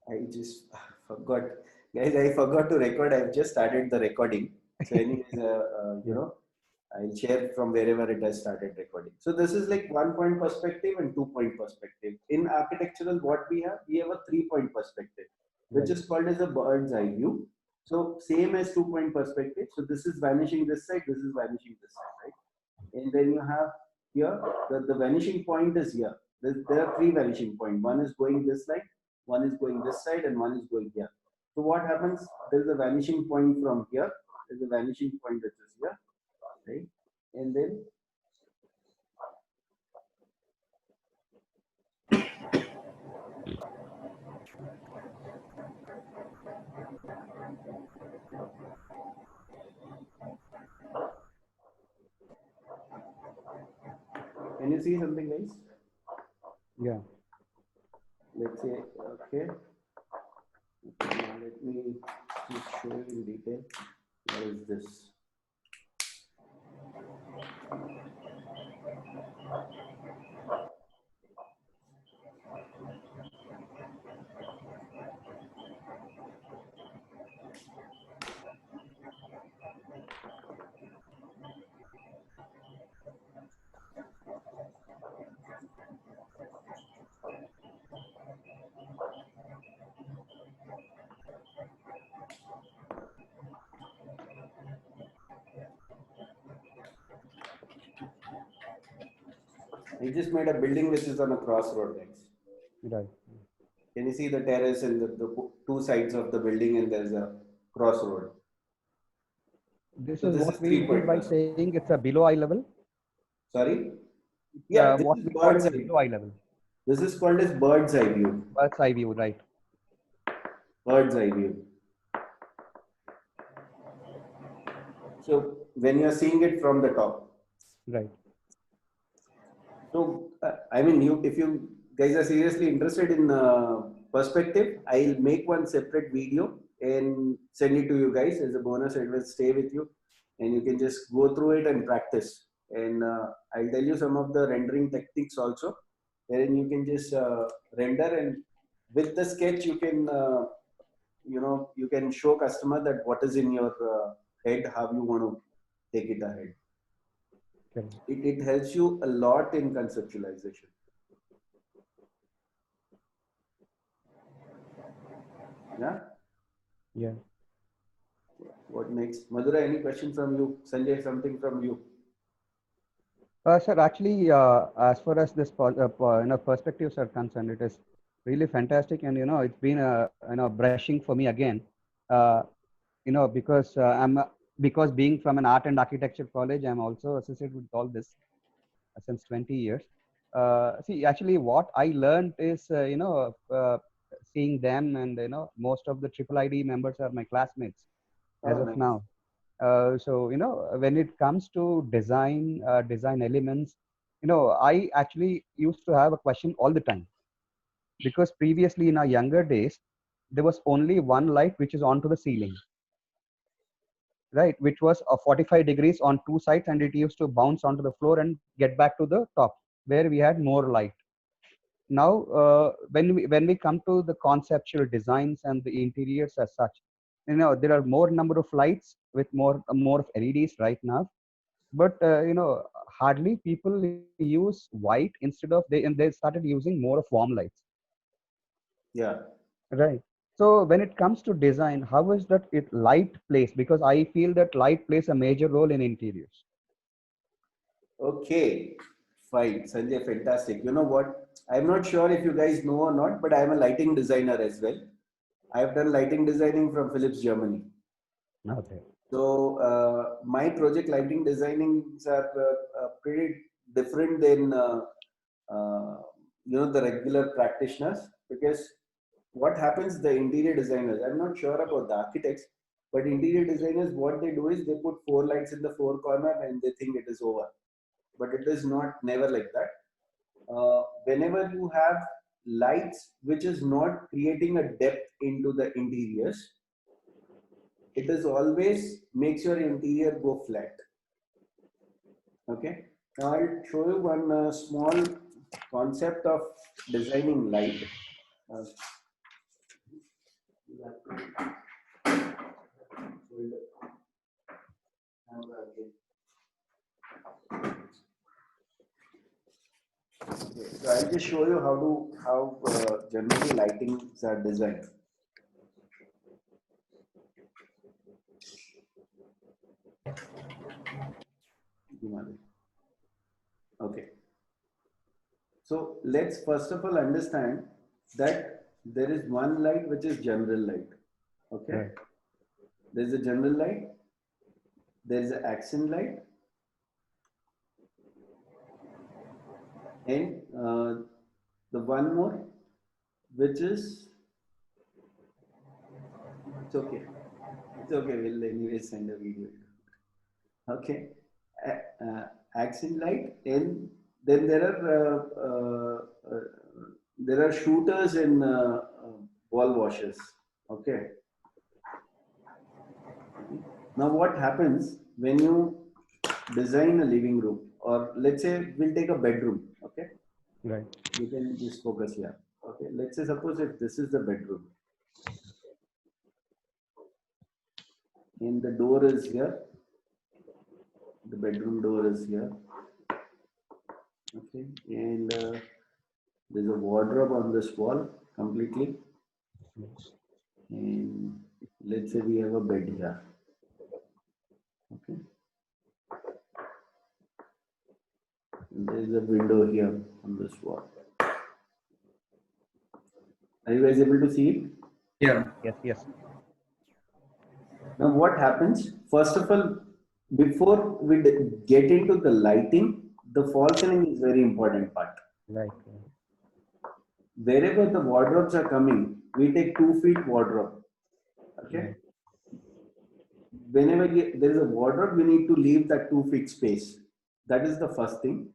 I just forgot, guys. I forgot to record. I've just started the recording. So, anyways, Yeah. I'll share from wherever it has started recording. So, this is like 1 point perspective and 2 point perspective. In architectural, what we have a 3 point perspective, which Right. is called as a bird's eye view. So, same as 2 point perspective. So, this is vanishing this side. This is vanishing this side, right? And then you have here the vanishing point is here. There are three vanishing points. One is going this side, one is going this side, and one is going here. So what happens? There is a vanishing point from here. There is a vanishing point which is here, right? And then can you see something, guys? Yeah. Let's say okay. Now let me just show you in detail. What is this? I just made a building which is on a crossroad, guys. Right. Can you see the terrace and the two sides of the building, and there's a crossroad. This So is this what is we three mean point by perspective. saying it's a below eye level. Sorry? Yeah, this What is we call bird's as eye. below eye level. This is called as bird's eye view. Bird's eye view. Right. Bird's eye view. So when you're seeing it from the top. Right. So I mean, if you guys are seriously interested in perspective, I'll make one separate video and send it to you guys as a bonus. It will stay with you, and you can just go through it and practice. And I'll tell you some of the rendering techniques also, wherein you can just render, and with the sketch you can you can show customer that what is in your head, how you want to take it ahead. Correct. It helps you a lot in conceptualization. Yeah. Yeah. What next? Madhura, any question from you? Sanjay, something from you? Sir, actually, as far as this perspectives are concerned, it is really fantastic, and it's been a brushing for me again. Uh, because because being from an art and architecture college, I'm also associated with all this since 20 years. See, actually, what I learned is, seeing them, and most of the triple ID members are my classmates as Oh, of nice. now. So when it comes to design elements, I actually used to have a question all the time, because previously in our younger days there was only one light which is onto the ceiling, right, which was 45 degrees on two sides, and it used to bounce onto the floor and get back to the top where we had more light. Now when we come to the conceptual designs and the interiors as such, there are more number of lights with more of LEDs right now, but hardly people use white. Instead of they started using more of warm lights, Yeah. right? So when it comes to design, how is that it light plays, because I feel that light plays a major role in interiors. Okay. Fine. Sanjay, fantastic. You know what? I'm not sure if you guys know or not, but I'm a lighting designer as well. I've done lighting designing from Philips, Germany. Okay. So my project lighting designings are pretty different than uh, the regular practitioners, because what happens, the interior designers, I'm not sure about the architects, but interior designers, what they do is they put four lights in the four corner and they think it is over, but it is not, never like that. Whenever you have lights which is not creating a depth into the interiors, it is always makes your interior go flat. Okay, now I'll show you one small concept of designing light. uh, Okay, so I'll just show you how generally lightings are designed. Okay. So let's first of all understand that there is one light which is general light. Okay. Right. There is a general light. There is an accent light. And the one more, which is, it's okay. It's okay. We'll anyway send a video. Okay. Accent light, and then there are shooters in wall washers. Okay. Now what happens when you design a living room, or let's say we'll take a bedroom. Okay. Right. You can just focus here. Okay. Let's say suppose if this is the bedroom, and the door is here. The bedroom door is here. Okay. And there's a wardrobe on this wall completely. And let's say we have a bed here. Okay. And there is a window here on this wall. Are you guys able to see it? Yeah. Yes. Yes. Now what happens? First of all, before we get into the lighting, the fall ceiling is very important part. Right. Wherever the wardrobes are coming, we take 2 feet wardrobe. Okay. Right. Whenever there is a wardrobe, we need to leave that 2 feet space. That is the first thing.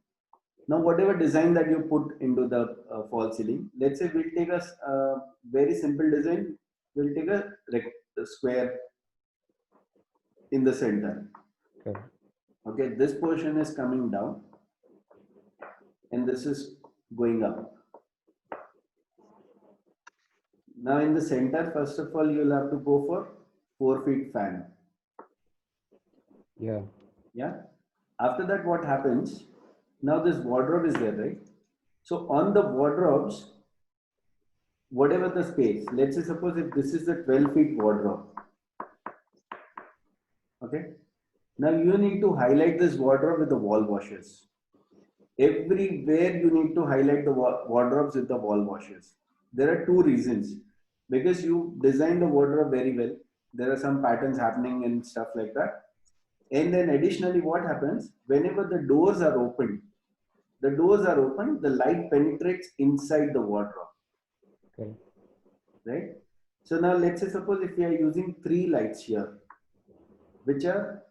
Now, whatever design that you put into the fall ceiling, let's say we'll take a very simple design. We'll take a square in the center. Okay. Okay, this portion is coming down, and this is going up. Now, in the center, first of all, you'll have to go for 4 feet fan. Yeah. Yeah. After that, what happens? Now this wardrobe is there, right? So on the wardrobes, whatever the space, let's say suppose if this is the 12 feet wardrobe. Okay. Now you need to highlight this wardrobe with the wall washers. Everywhere you need to highlight the wardrobes with the wall washers. There are 2 reasons. Because you design the wardrobe very well. There are some patterns happening and stuff like that. And then additionally, what happens? Whenever the doors are opened, the light penetrates inside the wardrobe. Okay. Right? So now let's say suppose if we are using 3 lights here, which are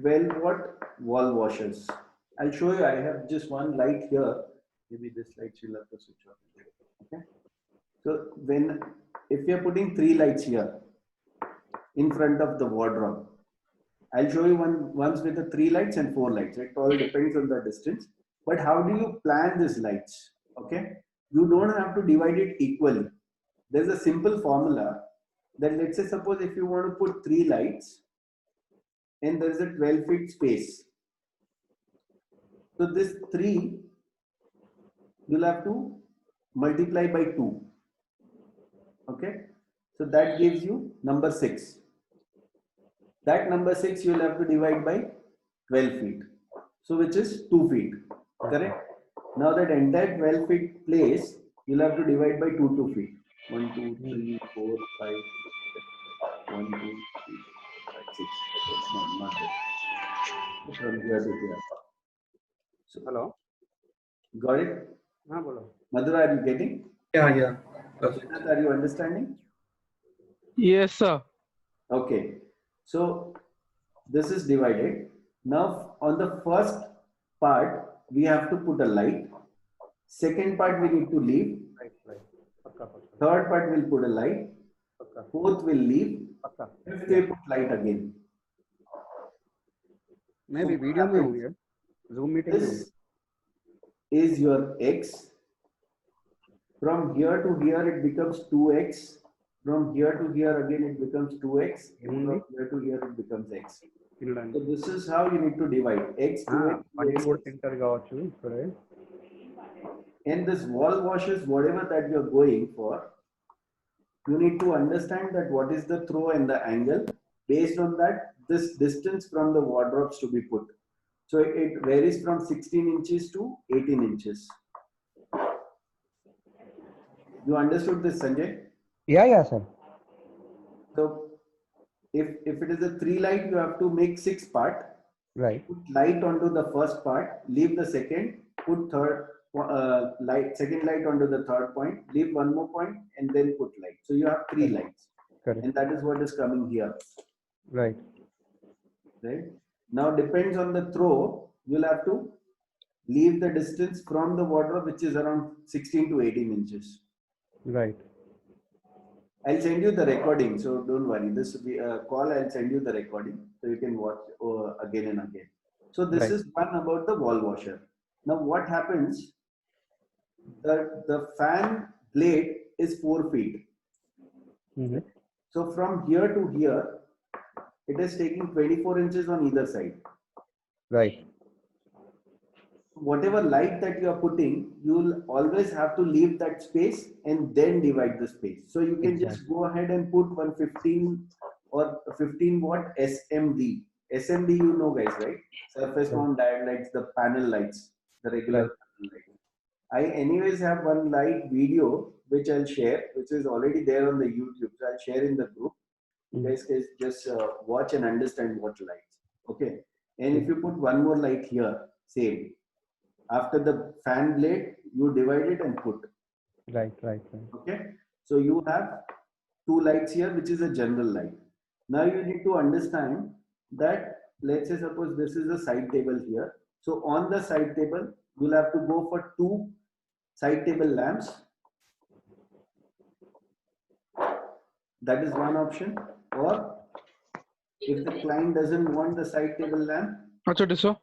12 watt wall washers. I'll show you, I have just one light here. Maybe this light will have to switch off. Okay. So if we are putting 3 lights here in front of the wardrobe, I'll show you once with the 3 lights and 4 lights. It all depends on the distance. But how do you plan these lights? Okay. You don't have to divide it equally. There's a simple formula that let's say suppose if you want to put 3 lights and there's a 12 feet space. So this 3, you'll have to multiply by 2. Okay. So that gives you number 6. That number 6 you'll have to divide by 12 feet. So which is 2 feet. Correct? Now that entire 12 feet place, you'll have to divide by 2 feet. 1, 2, 3, 4, 5, 1, 2, 3, 5, 6. No, not this. From here to here. So, Hello. got it? हाँ बोलो. Madhura, are you getting? Yeah. Perfect. Are you understanding? Yes, sir. Okay. So this is divided. Now on the first part, we have to put a light. Second part we need to leave. Right. Third part we'll put a light. Fourth will leave. Fifth we put light again. Maybe So video what में happens? होंगे. Zoom meeting में होंगे. This is your X. From here to here it becomes 2X. From here to here again it becomes 2x, and Mm. from here to here it becomes x. So తినడానికి this is how you need to divide x, 2x, పంటి 2x. కూడా తింటారు కావచ్చు ఇప్పుడే. And this wall washes, whatever that you're going for, you need to understand that what is the throw and the angle. Based on that, this distance from the wardrobes to be put. So it varies from 16 inches to 18 inches. You understood this, Sanjay? Yeah, sir. So if it is a 3 light, you have to make 6 part. Right. Put light onto the first part, leave the second, put third second light onto the third point, leave one more point, and then put light. So you have 3 lights. Correct. And that is what is coming here. Right. Right? Now depends on the throw, you'll have to leave the distance from the wardrobe, which is around 16 to 18 inches. Right. I'll send you the recording, so don't worry. This will be a call. I'll send you the recording so you can watch again and again. So this Right. is one about the wall washer. Now what happens? The fan blade is 4 feet. Mhm. So from here to here, it is taking 24 inches on either side. Right. Whatever light that you are putting, you'll always have to leave that space and then divide the space. So you can just go ahead and put 115 or 15 watt SMD. SMD, you know, guys, right? Surface mount diode lights, the panel lights, the regular panel lights. I anyways have one light video which I'll share, which is already there on the YouTube. So I'll share in the group. You guys can just watch and understand what lights. Okay. And if you put one more light here, same. After the fan blade, you divide it and put. Right. Okay. So you have 2 lights here, which is a general light. Now you need to understand that, let's say suppose this is a side table here. So on the side table, you'll have to go for 2 side table lamps. That is one option. Or if the client doesn't want the side table lamp, Achha, sir.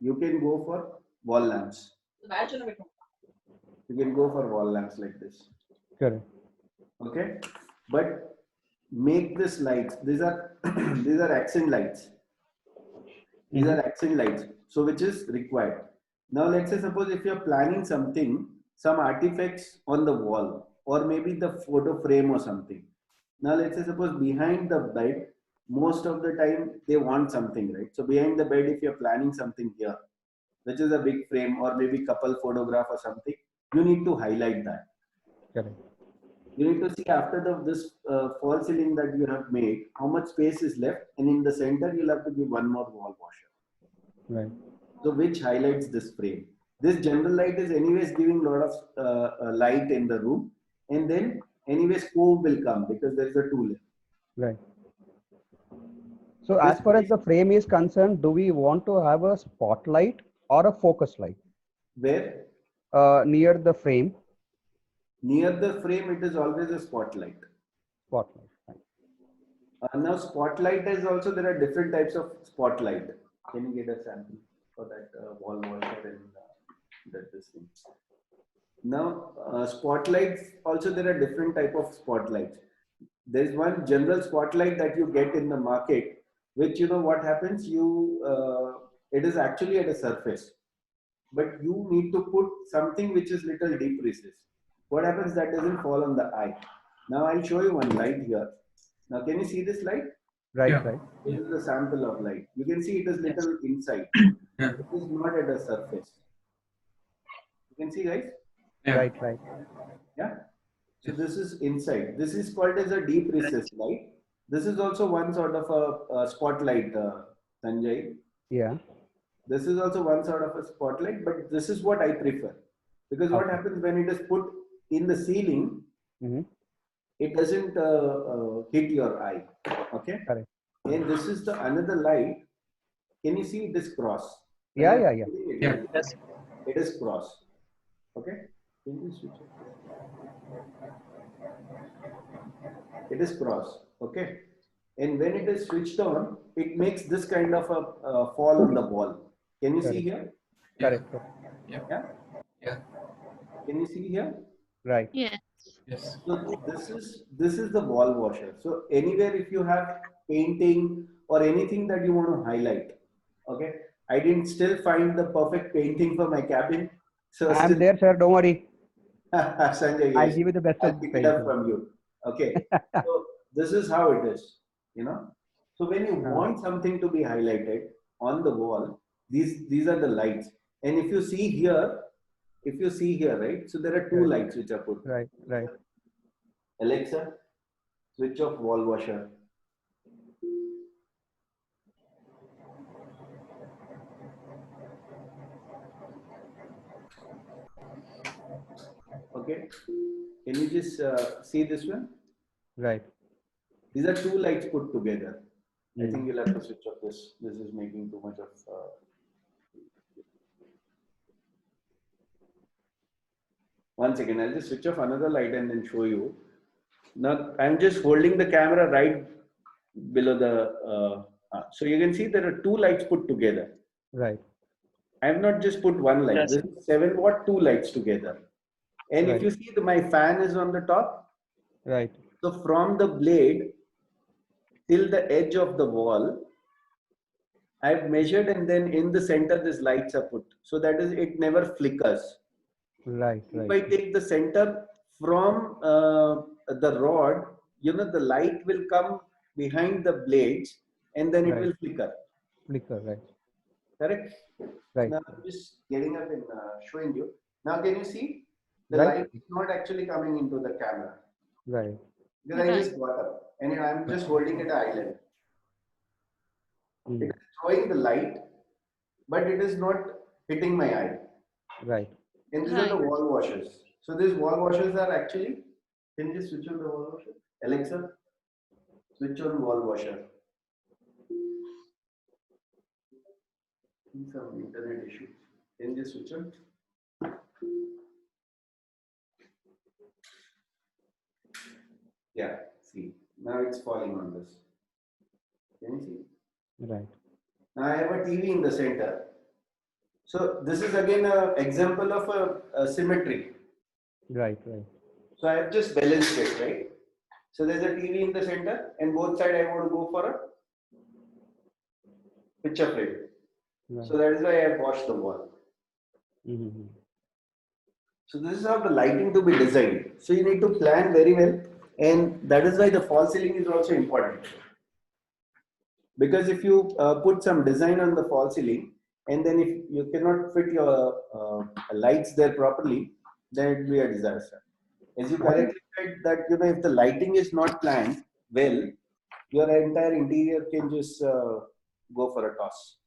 you can go for wall lamps. You can go for wall lamps like this. Correct. Okay, but make this lights. These are these are accent lights. These are accent lights. So which is required. Now let's say suppose if you're planning something, some artifacts on the wall, or maybe the photo frame or something. Now let's say suppose behind the bed, most of the time they want something, right? So behind the bed, if you're planning something here, which is a big frame or maybe couple photograph or something, you need to highlight that. Correct. You need to see after this fall ceiling that you have made, how much space is left, and in the center you'll have to give one more wall washer. Right. So which highlights this frame. This general light is anyways giving a lot of light in the room, and then anyways cove will come because there is a tool. Right. So as far as the frame is concerned, do we want to have a spotlight or a focus light? Where? Near the frame. Near the frame, it is always a spotlight. Spotlight. Right. Now spotlight is also, there are different types of spotlight. Can you get a sample for that wall washer and this thing? Now spotlights also, there are different type of spotlights. There is one general spotlight that you get in the market, which, you know what happens, it is actually at a surface, but you need to put something which is little deep recess. What happens, that doesn't fall on the eye. Now I'll show you one light here. Now can you see this light? Right. Yeah. Right. This is the sample of light. You can see it is little inside. Yeah. It is not at a surface. You can see, guys? Yeah. Right. Right. Yeah. So this is inside. This is called as a deep recess light. This is also one sort of a spotlight, Sanjay. Yeah. This is also one sort of a spotlight, but this is what I prefer. Because what happens when it is put in the ceiling, Mm-hmm. it doesn't hit your eye. Okay. Correct. And this is the another light. Can you see it is cross? Yeah. Yeah. Yes. It is cross. Okay. Can you switch it? It is cross. Okay. And when it is switched on, it makes this kind of a fall on the wall. Can you see here? Correct. Yeah. Yeah. Can you see here? Right. Yes. Yes. So this is the wall washer. So anywhere if you have painting or anything that you want to highlight, okay. I didn't still find the perfect painting for my cabin, so I'm still there, sir. Don't worry. Sanjay, I'll yes, give you the best I'll of the pick it up painting. from you. Okay, so this is how it is, you know. So when you Uh, want something to be highlighted on the wall, these are the lights. And if you see here, right? So there are two right, lights which are put. right, right. Alexa, switch off wall washer. Okay, can you just see this one? Right. These are two lights put together. I think Mm. you'll have to switch off this. This is making too much of. One second, I'll just switch off another light and then show you. Now I'm just holding the camera right below the. So you can see there are two lights put together. Right, I have not just put one light. Yes. This is 7 watt, two lights together. And if right, you see, my fan is on the top. right, So from the blade till the edge of the wall, I've measured, and then in the center, these lights are put. So that is, it never flickers. right, If right, I take the center from the rod, the light will come behind the blades and then it right. will flicker. Flicker, right, Correct? right, Now I'm just getting up and showing you. Now can you see? The right, light is not actually coming into the camera right. because I just got up and I'm just holding it at island. It Mm. is throwing the light, but it is not hitting my eye. Right. And these are the wall washers. So these wall washers are actually, can you just switch on the wall washer? Alexa, switch on wall washer. Some internet issue. Can you just switch on? Yeah, see. Now it's falling on this. Can you see? Right. Now I have a TV in the center. So this is again an example of a symmetry. Right. Right. So I have just balanced it, right? So there's a TV in the center, and both sides I want to go for a picture frame. Right. So that is why I have washed the wall. Mm-hmm. So this is how the lighting to be designed. So you need to plan very well, and that is why the false ceiling is also important. Because if you put some design on the false ceiling, and then if you cannot fit your lights there properly, then it will be a disaster. As you What is correctly said that if the lighting is not planned well, your entire interior can just go for a toss.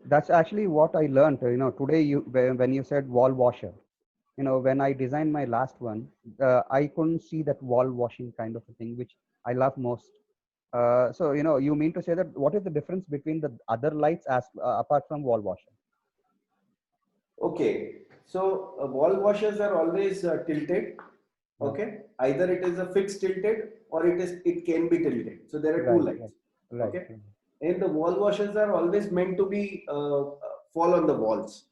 that's actually what I learned. Today when you said wall washer, when I designed my last one, I couldn't see that wall washing kind of a thing, which I love most. So you mean to say that what is the difference between the other lights as apart from wall washer? Okay, so wall washers are always tilted. Okay, either it is a fixed tilted or it can be tilted. So there are two Right, lights. right, right, Okay, and the wall washers are always meant to be fall on the walls.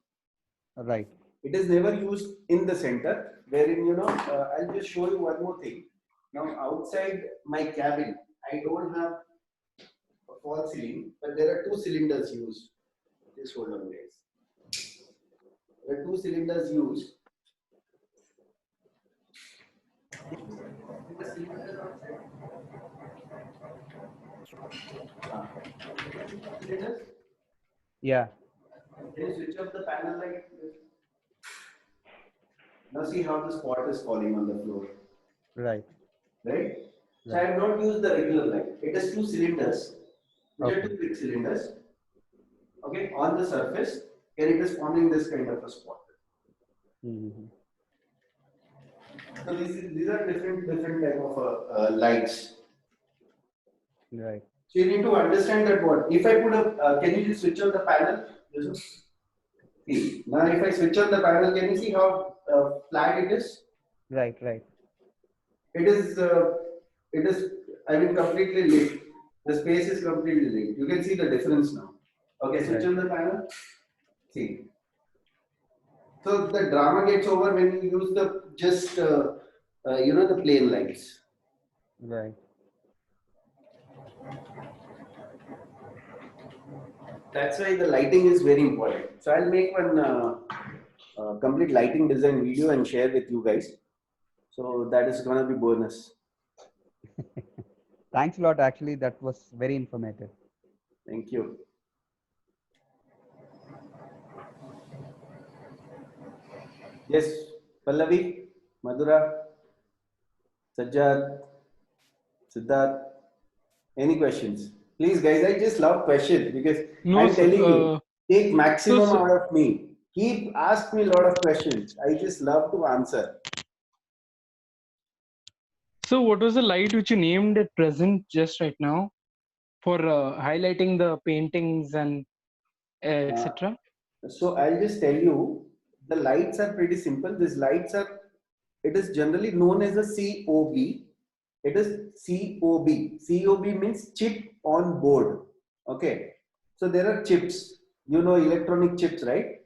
right, It is never used in the center. Wherein I'll just show you one more thing. Now outside my cabin, I don't have a false ceiling, but there are two cylinders used. Just hold on, guys. There are two cylinders used. The cylinder outside. Cylinders. yeah, Can you switch off the panel light? Now see how the spot is falling on the floor, right, right? So I right. have not used the regular light. It has two cylinders, which are Okay. two big cylinders, okay, on the surface, and it is forming this kind of a spot. Mm-hmm. So these are different type of lights. Right. So you need to understand that what if I put a can you just switch on the panel? See now if I switch on the panel, can you see how flat it is? Right, right, It is I mean completely lit. The space is completely lit. You can see the difference now. Okay, switch right, on the panel. See. So the drama gets over when you use the just the plain lights. Right. That's why the lighting is very important. So I'll make one complete lighting design video and share with you guys. So that is gonna be bonus. Thanks a lot. Actually, that was very informative. Thank you. Yes, Pallavi, Madhura, Sajjad, Siddharth, any questions? Please, guys, I just love questions because No, I'm sir. telling you, take maximum so- out of me. Ask me a lot of questions. I just love to answer. So what was the light which you named at present just right now for highlighting the paintings and etc.? So I'll just tell you, the lights are pretty simple. These lights are, it is generally known as a COB. It is COB. COB means chip on board. Okay. So there are chips, electronic chips, right?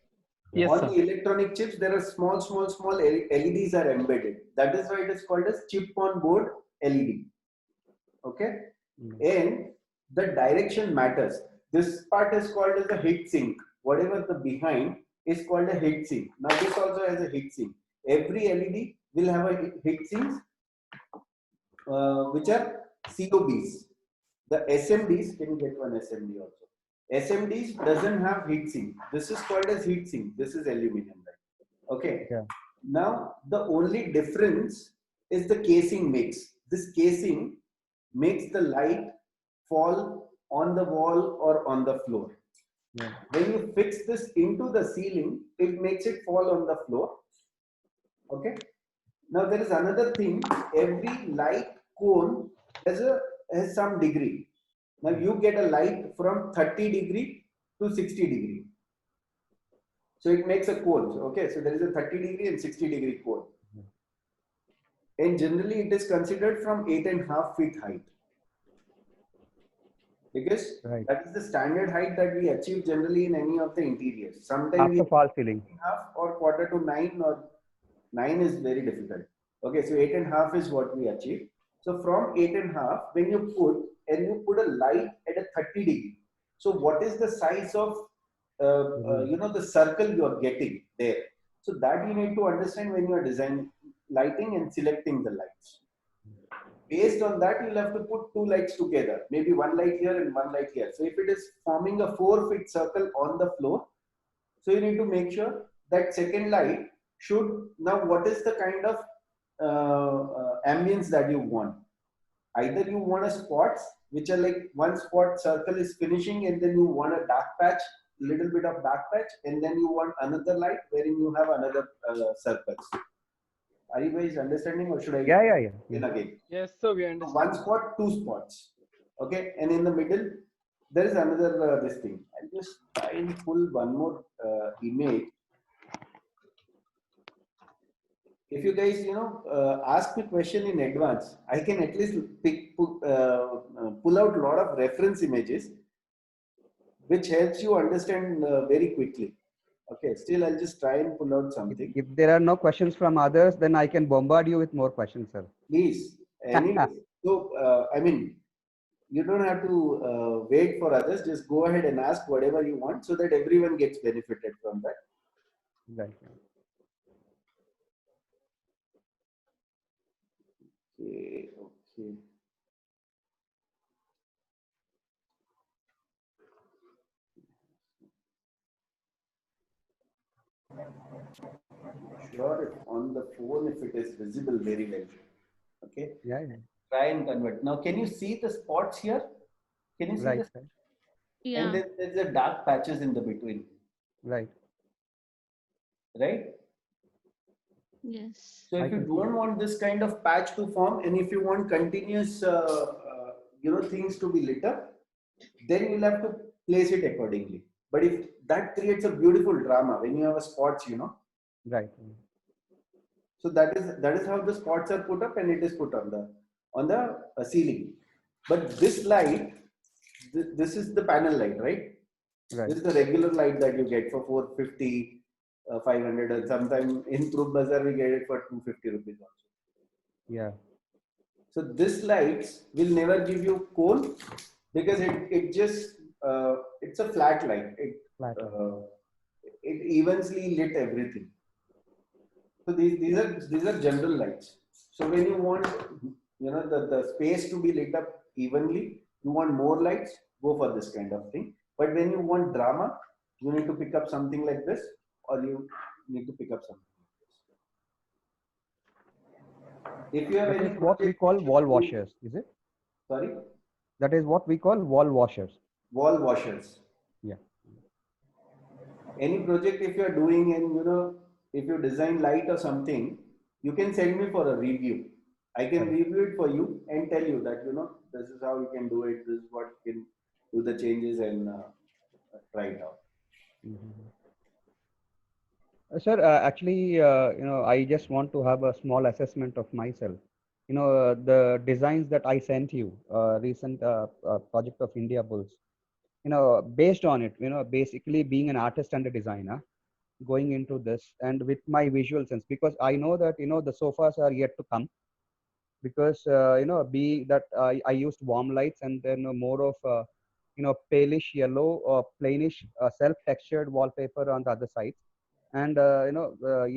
Yes, On sir. the electronic chips, there are small LEDs are embedded. That is why it is called as chip on board LED. Okay. And the direction matters. This part is called as the heat sink. Whatever the behind is called a heat sink. Now this also has a heat sink. Every LED will have a heat sinks, which are COBs. The SMDs, can you get one SMD also? SMDs doesn't have heat sink. This is called as heat sink. This is aluminum, right? Okay. Yeah. Now the only difference is the casing makes. This casing makes the light fall on the wall or on the floor. Yeah. When you fix this into the ceiling, it makes it fall on the floor. Okay. Now there is another thing. Every light cone has some degree. Now you get a light from 30 degree to 60 degree. So it makes a cone. Okay. So there is a 30 degree and 60 degree cone. And generally it is considered from 8.5 feet height. Because Right. that is the standard height that we achieve generally in any of the interiors. Sometimes After we false ceiling. 8.5 or quarter to 9, or 9 is very difficult. Okay, so 8.5 is what we achieve. So from 8.5, when you put a light at a 30 degree. So what is the size of the circle you are getting there? So that you need to understand when you are designing lighting and selecting the lights. Based on that, you'll have to put two lights together, maybe one light here and one light here. So if it is forming a 4-foot circle on the floor, so you need to make sure that second light should, now what is the kind of ambience that you want? Either you want a spots, which are like one spot circle is finishing and then you want a dark patch, little bit of dark patch, and then you want another light wherein you have another circles. Are you guys understanding, or should I Yeah. begin again? Yes, sir. We understand. One spot, two spots. Okay, and in the middle, there is another this thing. I'll just try and pull one more image. If you guys, ask me question in advance, I can at least pull out a lot of reference images, which helps you understand very quickly. Okay, still I'll just try and pull out something. If there are no questions from others, then I can bombard you with more questions, sir. Please, so I mean, you don't have to wait for others. Just go ahead and ask whatever you want, so that everyone gets benefited from that. Right. Okay. Sure, if on the phone, if it is visible very well. Okay. Yeah. Try and convert. Now, can you see the spots here? Can you see Right. this? Right. Yeah. And then there's the dark patches in the between, Right. right? Yes. So I if you can see don't want this kind of patch to form, and if you want continuous, things to be lit up, then you'll have to place it accordingly. But if that creates a beautiful drama when you have a spots, Right. So that is how the spots are put up, and it is put on the ceiling. But this light, this is the panel light, right? Right. This is the regular light that you get for 450, 500, and sometimes in Proof Bazaar we get it for 250 rupees also. Yeah. So this lights will never give you cone because it just it's a flat light. Flat light. It evenly lit everything. So these are general lights. So when you want the space to be lit up evenly, you want more lights, go for this kind of thing. But when you want drama, you need to pick up something like this, or you need to pick up something like this. If you have That any is what we project, call wall washers, is it? sorry, That is what we call wall washers. wall washers. Yeah. Any project if you are doing, and if you design light or something, you can send me for a review. I can Correct. review it for you and tell you that this is how you can do it, this is what you can do the changes, and try it out. Mhm. Sir, actually, I just want to have a small assessment of myself. The designs that I sent you, recent project of India Bulls, based on it, basically being an artist and a designer, going into this and with my visual sense, because I know that, the sofas are yet to come, because, being that I used warm lights and then more of, palish yellow or plainish self-textured wallpaper on the other side, and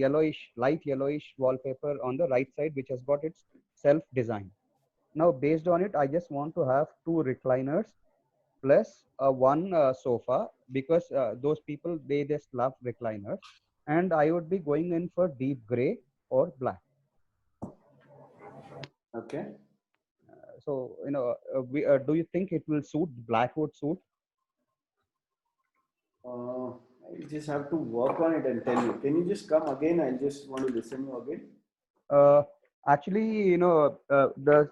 yellowish, light yellowish wallpaper on the right side, which has got its self design. Now based on it, I just want to have two recliners plus one sofa, because those people, they just love recliners, and I would be going in for deep gray or black. Okay. So do you think it will suit, black would suit? I just have to work on it and tell you. Can you just come again? I just want to listen you again. uh, Actually, the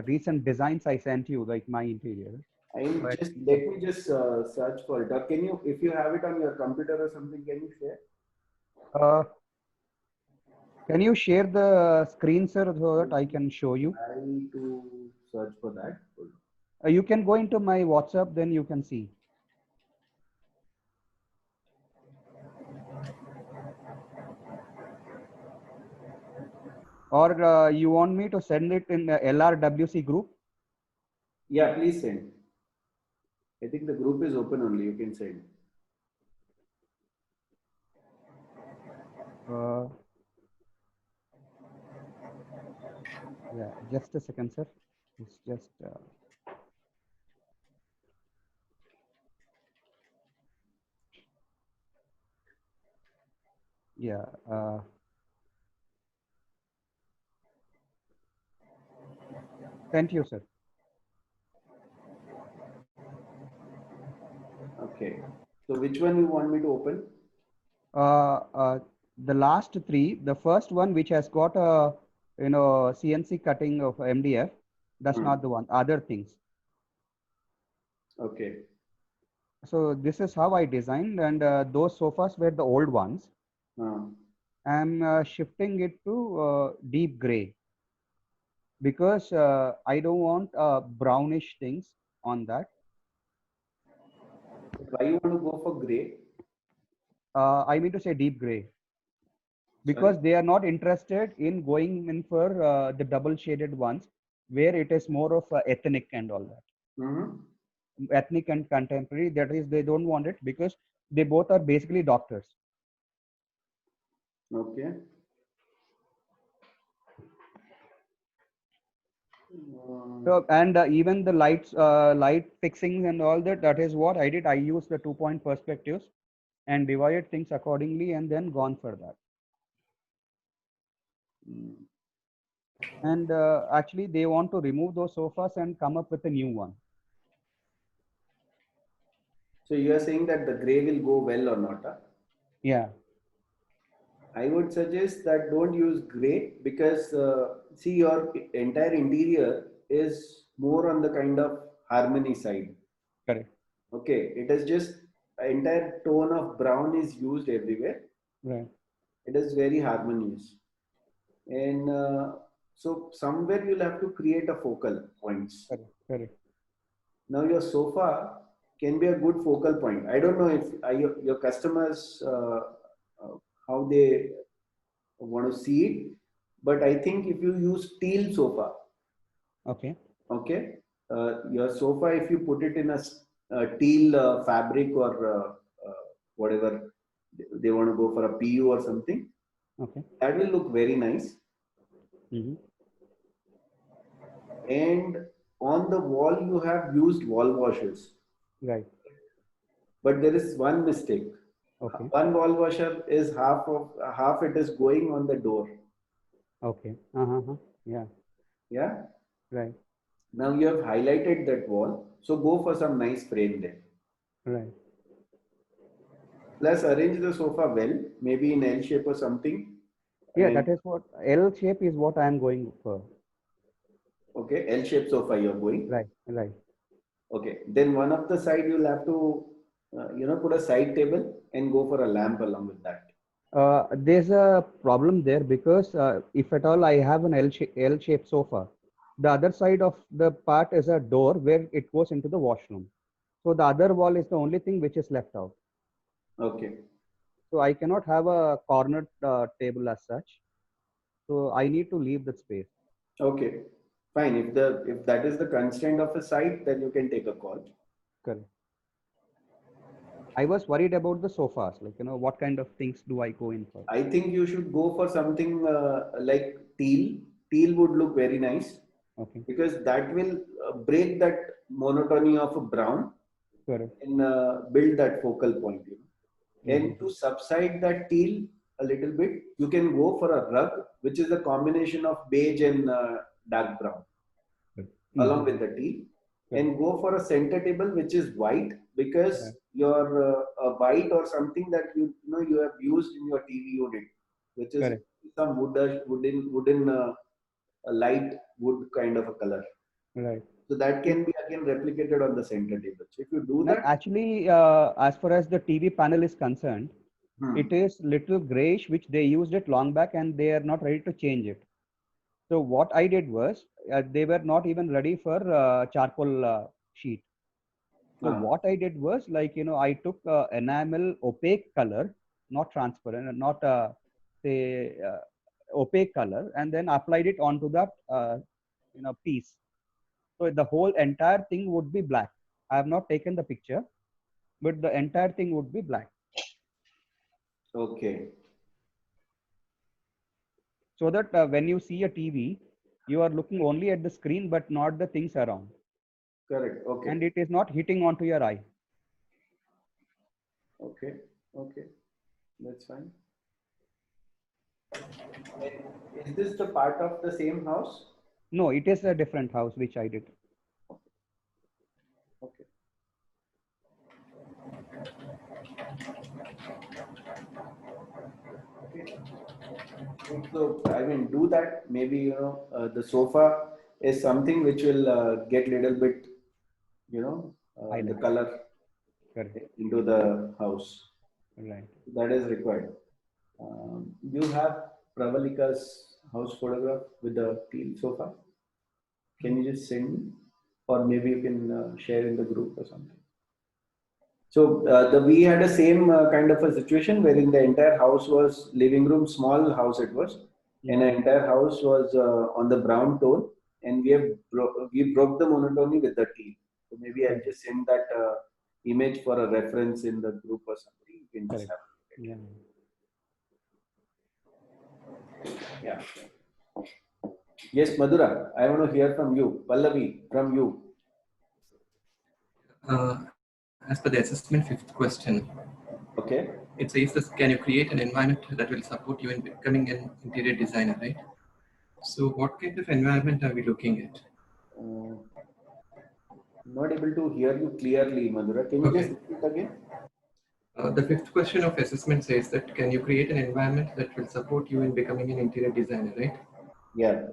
recent designs I sent you, like my interior, but Let me just search for it. Or can you, if you have it on your computer or something, can you share? uh, can you share the screen, sir, so that I can show you? I need to search for that. Hold on. You can go into my WhatsApp, then you can see. Or you want me to send it in the LRWC group? Yeah, please send. I think the group is open only. You can send. Uh, yeah, just a second, sir. It's just yeah. Thank you, sir. Okay. So which one you want me to open? Uh, uh, the last three, the first one which has got a CNC cutting of MDF, that's not the one. Other things. Okay. So this is how I designed, and those sofas were the old ones. I'm shifting it to deep gray, because I don't want brownish things on that. Why you want to go for gray? I mean to say deep gray, because Sorry? they are not interested in going in for the double shaded ones, where it is more of ethnic and all that. Ethnic and contemporary, that is, they don't want it, because they both are basically doctors. Okay. So, and even the lights, light fixings and all that, that is what I did. I used the 2-point perspectives and divided things accordingly, and then gone for that. And actually, they want to remove those sofas and come up with a new one. So you are saying that the gray will go well or not? Huh? Yeah. I would suggest that don't use gray, because see, your entire interior is more on the kind of harmony side. Correct. Okay, it is just entire tone of brown is used everywhere. Right. It is very harmonious, and so somewhere you'll have to create a focal points. Correct. Correct. Now your sofa can be a good focal point. I don't know if your customers how they want to see it, but I think if you use teal sofa, Okay. okay, your sofa, if you put it in a teal fabric or whatever they want to go for a PU or something, Okay. that will look very nice. Mm-hmm. And on the wall, you have used wall washes, Right. but there is one mistake. Okay. One wall washer is half it is going on the door. Okay. Uh-huh. Yeah. Yeah. Right. Now you have highlighted that wall, so go for some nice frame there. Right. Plus arrange the sofa well, maybe in L shape or something. Yeah, And that is what L shape is what I am going for. okay, L shape sofa you're going. Right. Right. Okay, then one of the side you'll have to, put a side table and go for a lamp along with that. There's a problem there because if at all I have an L-shaped sofa, the other side of the part is a door where it goes into the washroom. So the other wall is the only thing which is left out. Okay, So I cannot have a cornered table as such. So I need to leave that space. okay, fine. If that is the constraint of a site, then you can take a call. Correct. I was worried about the sofas, like, what kind of things do I go in for? I think you should go for something like teal. Teal would look very nice Okay. because that will break that monotony of a brown Correct. and build that focal point. And Mm-hmm. to subside that teal a little bit, you can go for a rug, which is a combination of beige and dark brown, along with the teal, and go for a center table which is white because your white or something that you have used in your TV unit, which is Correct. some wooden light wood kind of a color. Right. So that can be again replicated on the center table. So if you do Now, that, actually, as far as the TV panel is concerned, it is little grayish, which they used it long back and they are not ready to change it. So what I did was they were not even ready for charcoal sheet. So what I did was I took enamel opaque color, not transparent, and not say opaque color, and then applied it onto that piece. So the whole entire thing would be black. I have not taken the picture, but the entire thing would be black. okay. So that when you see a TV, you are looking only at the screen, but not the things around. Correct. Okay. And it is not hitting onto your eye. Okay. Okay. That's fine. And is this the part of the same house? No, it is a different house which I did. Okay. Okay. So I mean, do that. Maybe the sofa is something which will get little bit, the color into the house. Right. That is required. You have Pravalika's house photograph with the teal sofa. Can you just send me, or maybe you can share in the group or something. So we had a same kind of a situation wherein the entire house was living room, small house it was, and the entire house was on the brown tone, and we broke the monotony with the teal. So maybe I'll just send that image for a reference in the group or something. You can just have a look at it. Yeah. Yes, Madhura, I want to hear from you. Pallavi, from you. As per the assessment fifth question, Okay. it says this, can you create an environment that will support you in becoming an interior designer, right? So what kind of environment are we looking at? Not able to hear you clearly, Madhura. Can you just repeat again? The fifth question of assessment says that, can you create an environment that will support you in becoming an interior designer, right? Yeah.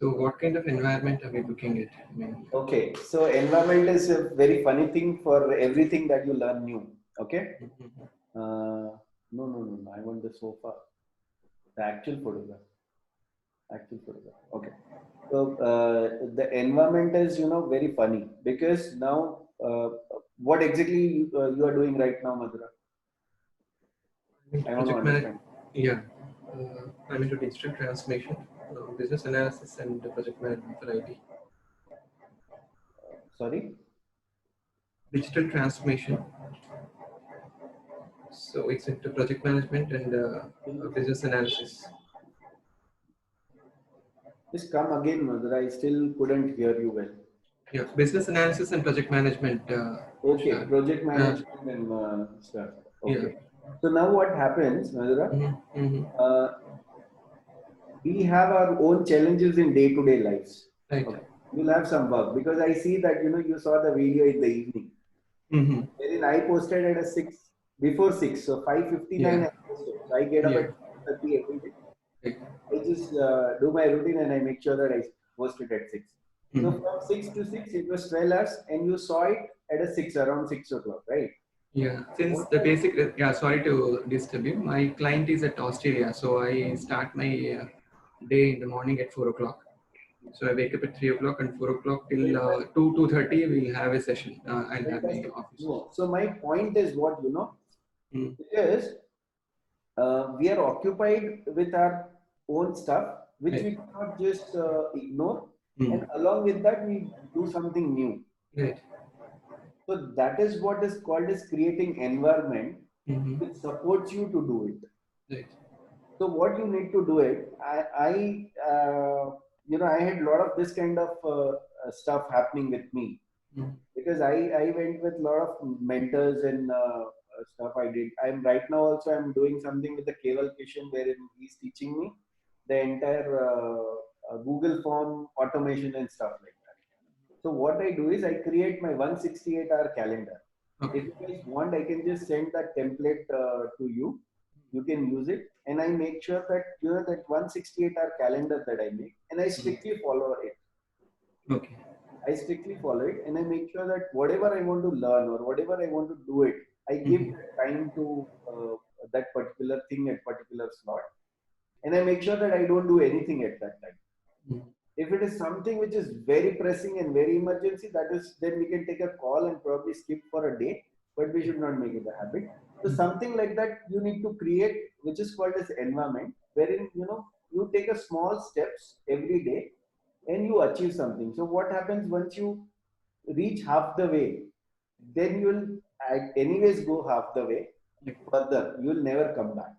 So what kind of environment are we looking at? I mean, Okay. So environment is a very funny thing for everything that you learn new. Okay. No. I want the sofa. The actual photograph. Okay. So the environment is, very funny because now what exactly you are doing right now, Madhura? I want to understand. Yeah. I'm into digital transformation. business analysis and project management for IT. Sorry. Digital transformation. So it's into project management and business analysis. Just come again, Mother. I still couldn't hear you well. Yeah, business analysis and project management. Okay, Tushar. project management and stuff. Okay. Yeah. So now what happens, Madhura? Mhm. We have our own challenges in day-to-day lives. Right. Okay. You'll have some work because I see that you saw the video in the evening. Wherein I posted at a 6 before 6, so 5:59 Yeah. I posted. So I get up Yeah. at 6:30 every day. Right. I just do my routine and I make sure that I post it at 6. So from 6 to 6, it was 12 hours, and you saw it at a 6, around 6 o'clock, right? Yeah, since the basic, yeah, sorry to disturb you. My client is at Australia, so I start my day in the morning at 4 o'clock. So I wake up at 3 o'clock, and 4 o'clock till 2:30 we'll have a session. I'll have my office. No. So my point is what, Mm. because we are occupied with our own stuff, which Right. we cannot just ignore. Mm. And along with that, we do something new. Right. So that is what is called as creating environment Mhm. which supports you to do it. Right. So what you need to do it, I had a lot of this kind of stuff happening with me Mm. because I went with a lot of mentors and stuff I did. I'm right now also I'm doing something with the Keval Kishan wherein he's teaching me the entire Google form automation and stuff like that. So what I do is I create my 168-hour calendar. Okay. If you guys want, I can just send that template to you. You can use it, and I make sure that that 168-hour calendar that I make, and I strictly follow it. Okay. I strictly follow it, and I make sure that whatever I want to learn or whatever I want to do it, I give time to that particular thing at particular slot, and I make sure that I don't do anything at that time. Mm. If it is something which is very pressing and very emergency, that is, then we can take a call and probably skip for a day, but we should not make it a habit. So something like that you need to create, which is called as environment, wherein you take a small steps every day and you achieve something. So what happens once you reach half the way, then you will anyways go half the way further. You will never come back.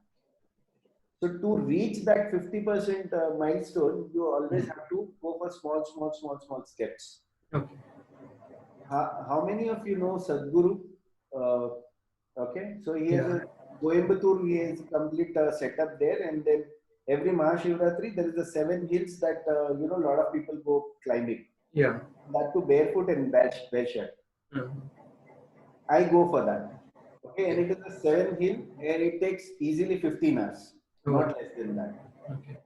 So to reach that 50% milestone, you always have to go for small steps. Okay. How many of you know Sadhguru? Uh, okay, so he has Yeah. a Coimbatore. He has a complete setup there, and then every Mahashivratri there is the 7 hills that a lot of people go climbing. Yeah. That too barefoot and bare shirt. I go for that. Okay, and it is a 7 hill, and it takes easily 15 hours, not less than that. Okay.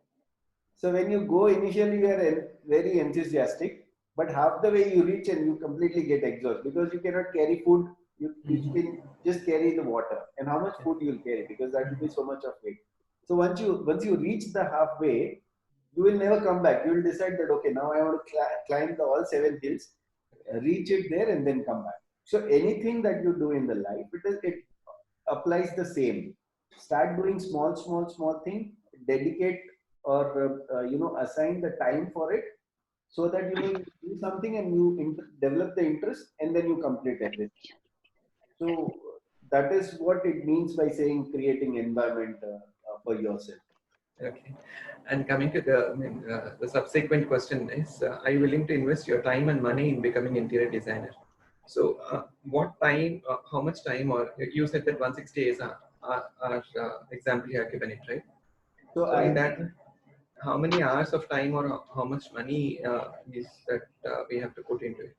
So when you go initially, you are very enthusiastic, but half the way you reach and you completely get exhausted because you cannot carry food. You can just carry the water, and how much food you will carry because that will be so much of weight. So once you reach the halfway, you will never come back. You will decide that okay, now I want to climb all 7 hills, reach it there, and then come back. So anything that you do in the life, it applies the same. Start doing small thing. Dedicate or assign the time for it, so that you do something and you develop the interest and then you complete everything. So that is what it means by saying creating environment for yourself. Okay. And coming to the subsequent question is, are you willing to invest your time and money in becoming interior designer? So what time, how much time, or you said that 160 is our example you have given it, right? So in that, how many hours of time or how much money is that we have to put into it?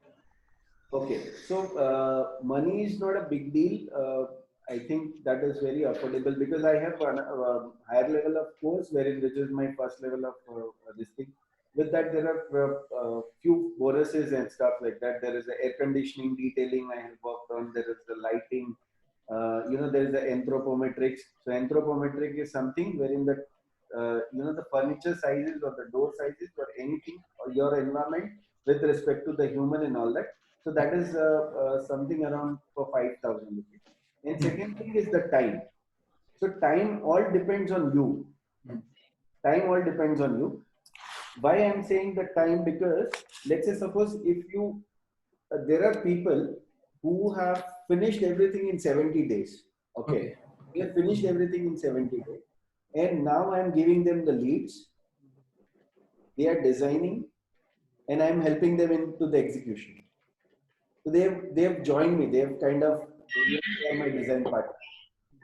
Okay, so money is not a big deal. I think that is very affordable because I have a higher level of course, wherein which is my first level of this thing. With that, there are few bonuses and stuff like that. There is the air conditioning detailing I have worked on. There is the lighting. There is the anthropometrics. So anthropometric is something wherein the furniture sizes or the door sizes or anything or your environment with respect to the human and all that. So that is something around for 5,000 rupees. And second thing is the time. So time all depends on you. Time all depends on you. why I'm saying the time, because let's say suppose if you there are people who have finished everything in 70 days. Okay. Okay. They have finished everything in 70 days. And now I'm giving them the leads. They are designing and I'm helping them into the execution. So they have joined me. They have kind of they are my design partner.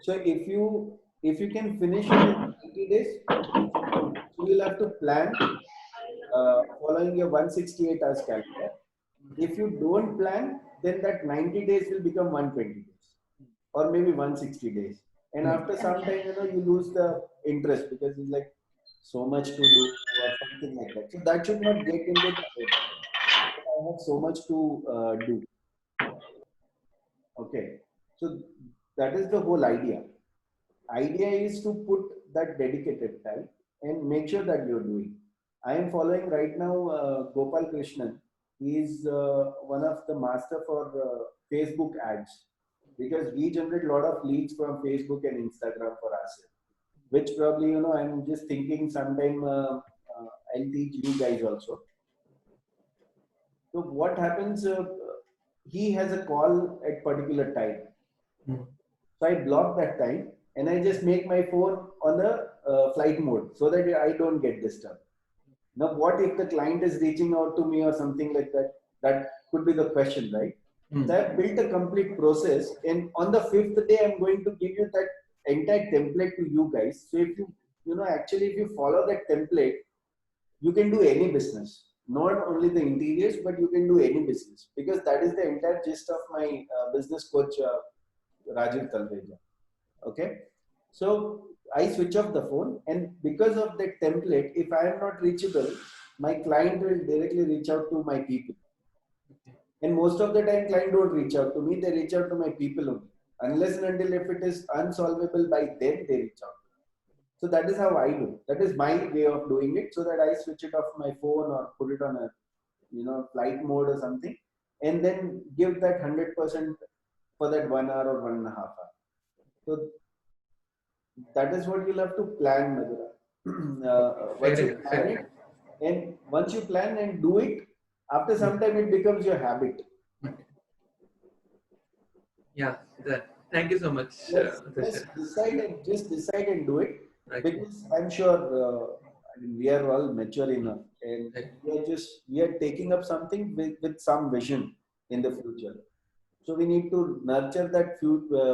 So if you can finish it in 80 days, so you'll have to plan following your 168 hours calendar. If you don't plan, then that 90 days will become 120 days or maybe 160 days. And after some time, you lose the interest because it's like so much to do or something like that. So that should not get into the head. I have so much to do. Okay. So that is the whole idea. Idea is to put that dedicated time and make sure that you're doing. I am following right now Gopal Krishnan. He is one of the master for Facebook ads because we generate a lot of leads from Facebook and Instagram for ourselves. Which probably I'm just thinking sometime I'll teach you guys also. So what happens? He has a call at particular time. So I block that time and I just make my phone on the flight mode so that I don't get disturbed. Now, what if the client is reaching out to me or something like that? That could be the question, right? So I've built a complete process, and on the 5th day, I'm going to give you that entire template to you guys. So if actually, if you follow that template, you can do any business, not only the interiors, but you can do any business because that is the entire gist of my business coach, Rajiv Talreja. Okay. So I switch off the phone, and because of that template, if I am not reachable, my client will directly reach out to my people. And most of the time, client don't reach out to me; they reach out to my people only. Unless and until if it is unsolvable by them, they reach out. So that is how I do. That is my way of doing it, so that I switch it off my phone or put it on a flight mode or something, and then give that 100% for that 1 hour or 1.5 hours. So that is what you'll have to plan, Madhura. Once you plan it, and once you plan and do it, after some time it becomes your habit. Yeah, thank you so much. Just decide and do it. Okay. Because I'm sure we are all mature enough, and we are taking up something with some vision in the future. So we need to nurture that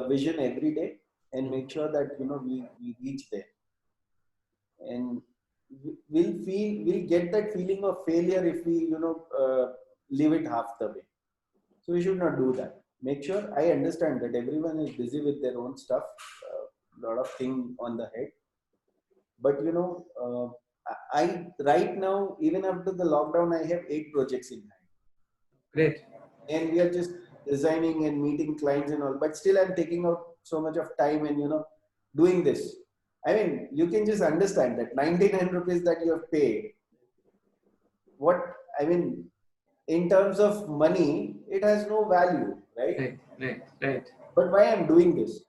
vision every day and make sure that we reach there. And we'll get that feeling of failure if we leave it half the way. So we should not do that. Make sure, I understand that everyone is busy with their own stuff, a lot of things on the head, but I right now, even after the lockdown, I have 8 projects in hand. Great. And we are just designing and meeting clients and all, but still I'm taking out so much of time and doing this. I mean, you can just understand that 99 rupees that you have paid, in terms of money, it has no value, right? Right. But why I'm doing this?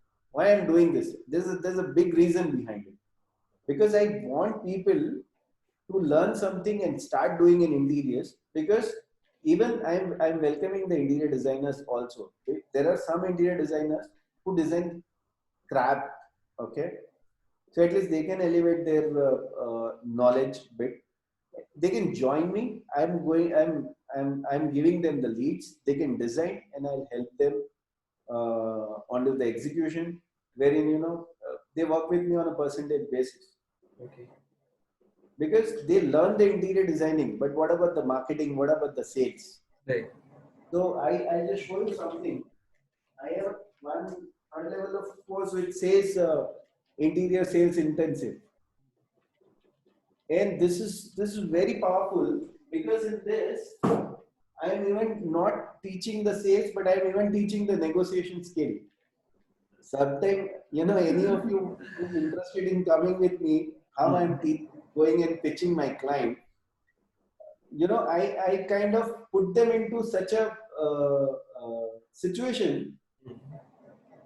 There's a big reason behind it. Because I want people to learn something and start doing in interiors, because even I'm welcoming the interior designers also. There are some interior designers who design crap, okay? So at least they can elevate their knowledge bit. They can join me. I'm giving them the leads. They can design, and I'll help them onto the execution, wherein they work with me on a percentage basis. Okay. Because they learn the interior designing, but what about the marketing? What about the sales? Right. So I just show you something. I have one level of course which says interior sales intensive, and this is very powerful because in this I am even not teaching the sales, but I am even teaching the negotiation skill. Sometimes any of you who's interested in coming with me, how I'm going and pitching my client, I kind of put them into such a situation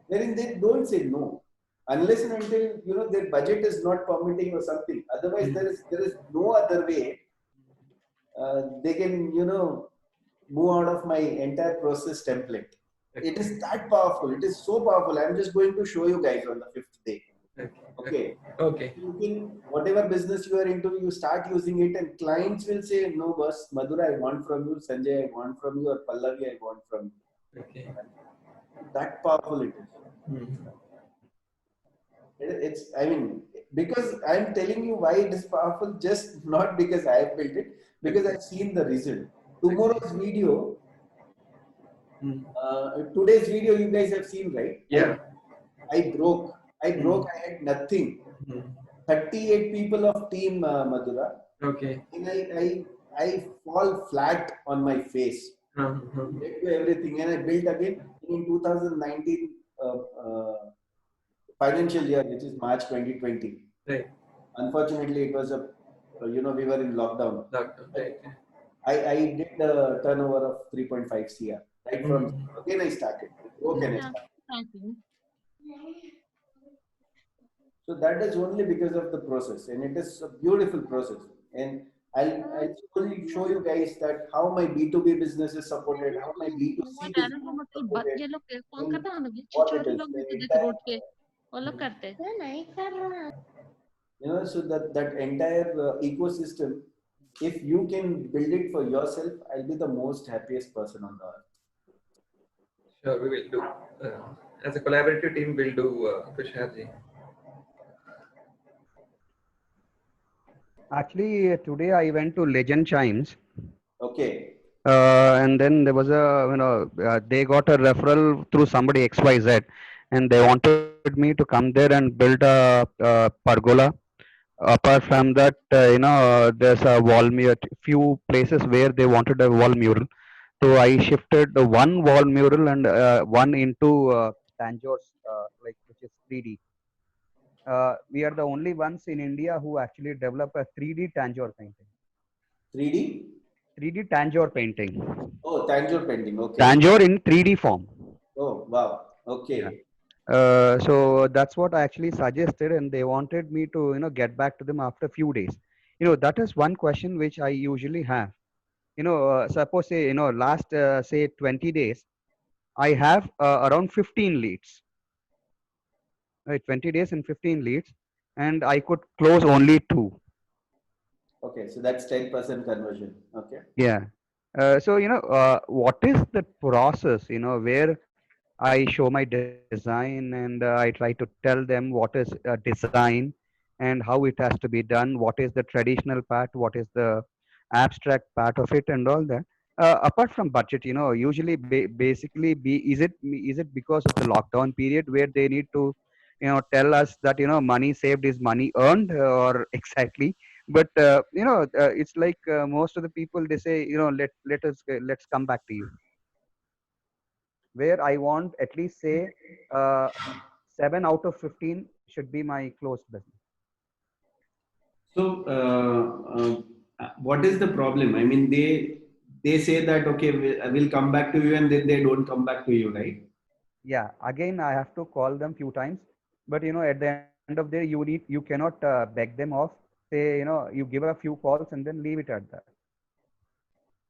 wherein they don't say no unless and until their budget is not permitting or something. Otherwise, there is no other way they can, you know, move out of my entire process template. It is that powerful. It is so powerful. I'm just going to show you guys on the 5th day. Okay. Okay. You can, whatever business you are into, you start using it, and clients will say, no, boss, Madhura, I want from you, Sanjay, I want from you, or Pallavi, I want from you. Okay. That powerful it is. Mhm. It's, I mean, because I'm telling you why it is powerful, just not because I have built it, because I've seen the result. Tomorrow's video, Mm. today's video you guys have seen, right? Yeah. I broke. I had nothing. Mm. 38 people of team Madhura. Okay. And I fall flat on my face. Mhm. Let go everything, and I built again in 2019 financial year, which is March 2020. Right. Unfortunately, it was a, you know, we were in lockdown. Right. I did a turnover of 3.5 CR. Right from again I started. Okay, I started. So that is only because of the process, and it is a beautiful process. And I'll slowly show you guys that how my B2B business is supported, how my B2C business is supported, and what it is. The entire, you know, so that entire ecosystem, if you can build it for yourself, I'll be the most happiest person on the earth. Sure, we will do. As a collaborative team, we'll do, Tusharji. Actually, today I went to Legend Chimes, Okay. and then there was a, they got a referral through somebody XYZ, and they wanted me to come there and build a pergola. Apart from that, there's a wall mural, few places where they wanted a wall mural. So I shifted the one wall mural and one into Tanjores, like which is 3D. We are the only ones in India who actually develop a 3D Tanjore painting. 3D? 3D Tanjore painting. Oh, Tanjore painting. Okay. Tanjore in 3D form. Oh, wow. Okay. Yeah. So that's what I actually suggested, and they wanted me to, get back to them after a few days. That is one question which I usually have. Suppose say, last say 20 days, I have around 15 leads. Right, 20 days and 15 leads, and I could close only 2. Okay, so that's 10% conversion. Okay. Yeah. So what is the process? Where I show my design, and I try to tell them what is design and how it has to be done. What is the traditional part? What is the abstract part of it, and all that. Apart from budget, usually basically is it because of the lockdown period where they need to, tell us that money saved is money earned, or exactly. But it's like most of the people, they say, let's come back to you, where I want at least say 7 out of 15 should be my closed business. So, what is the problem? I mean, they say that okay, we'll come back to you, and then they don't come back to you, right? Yeah, again I have to call them few times, but at the end of the day, you cannot beg them off. Say, you give a few calls and then leave it at that.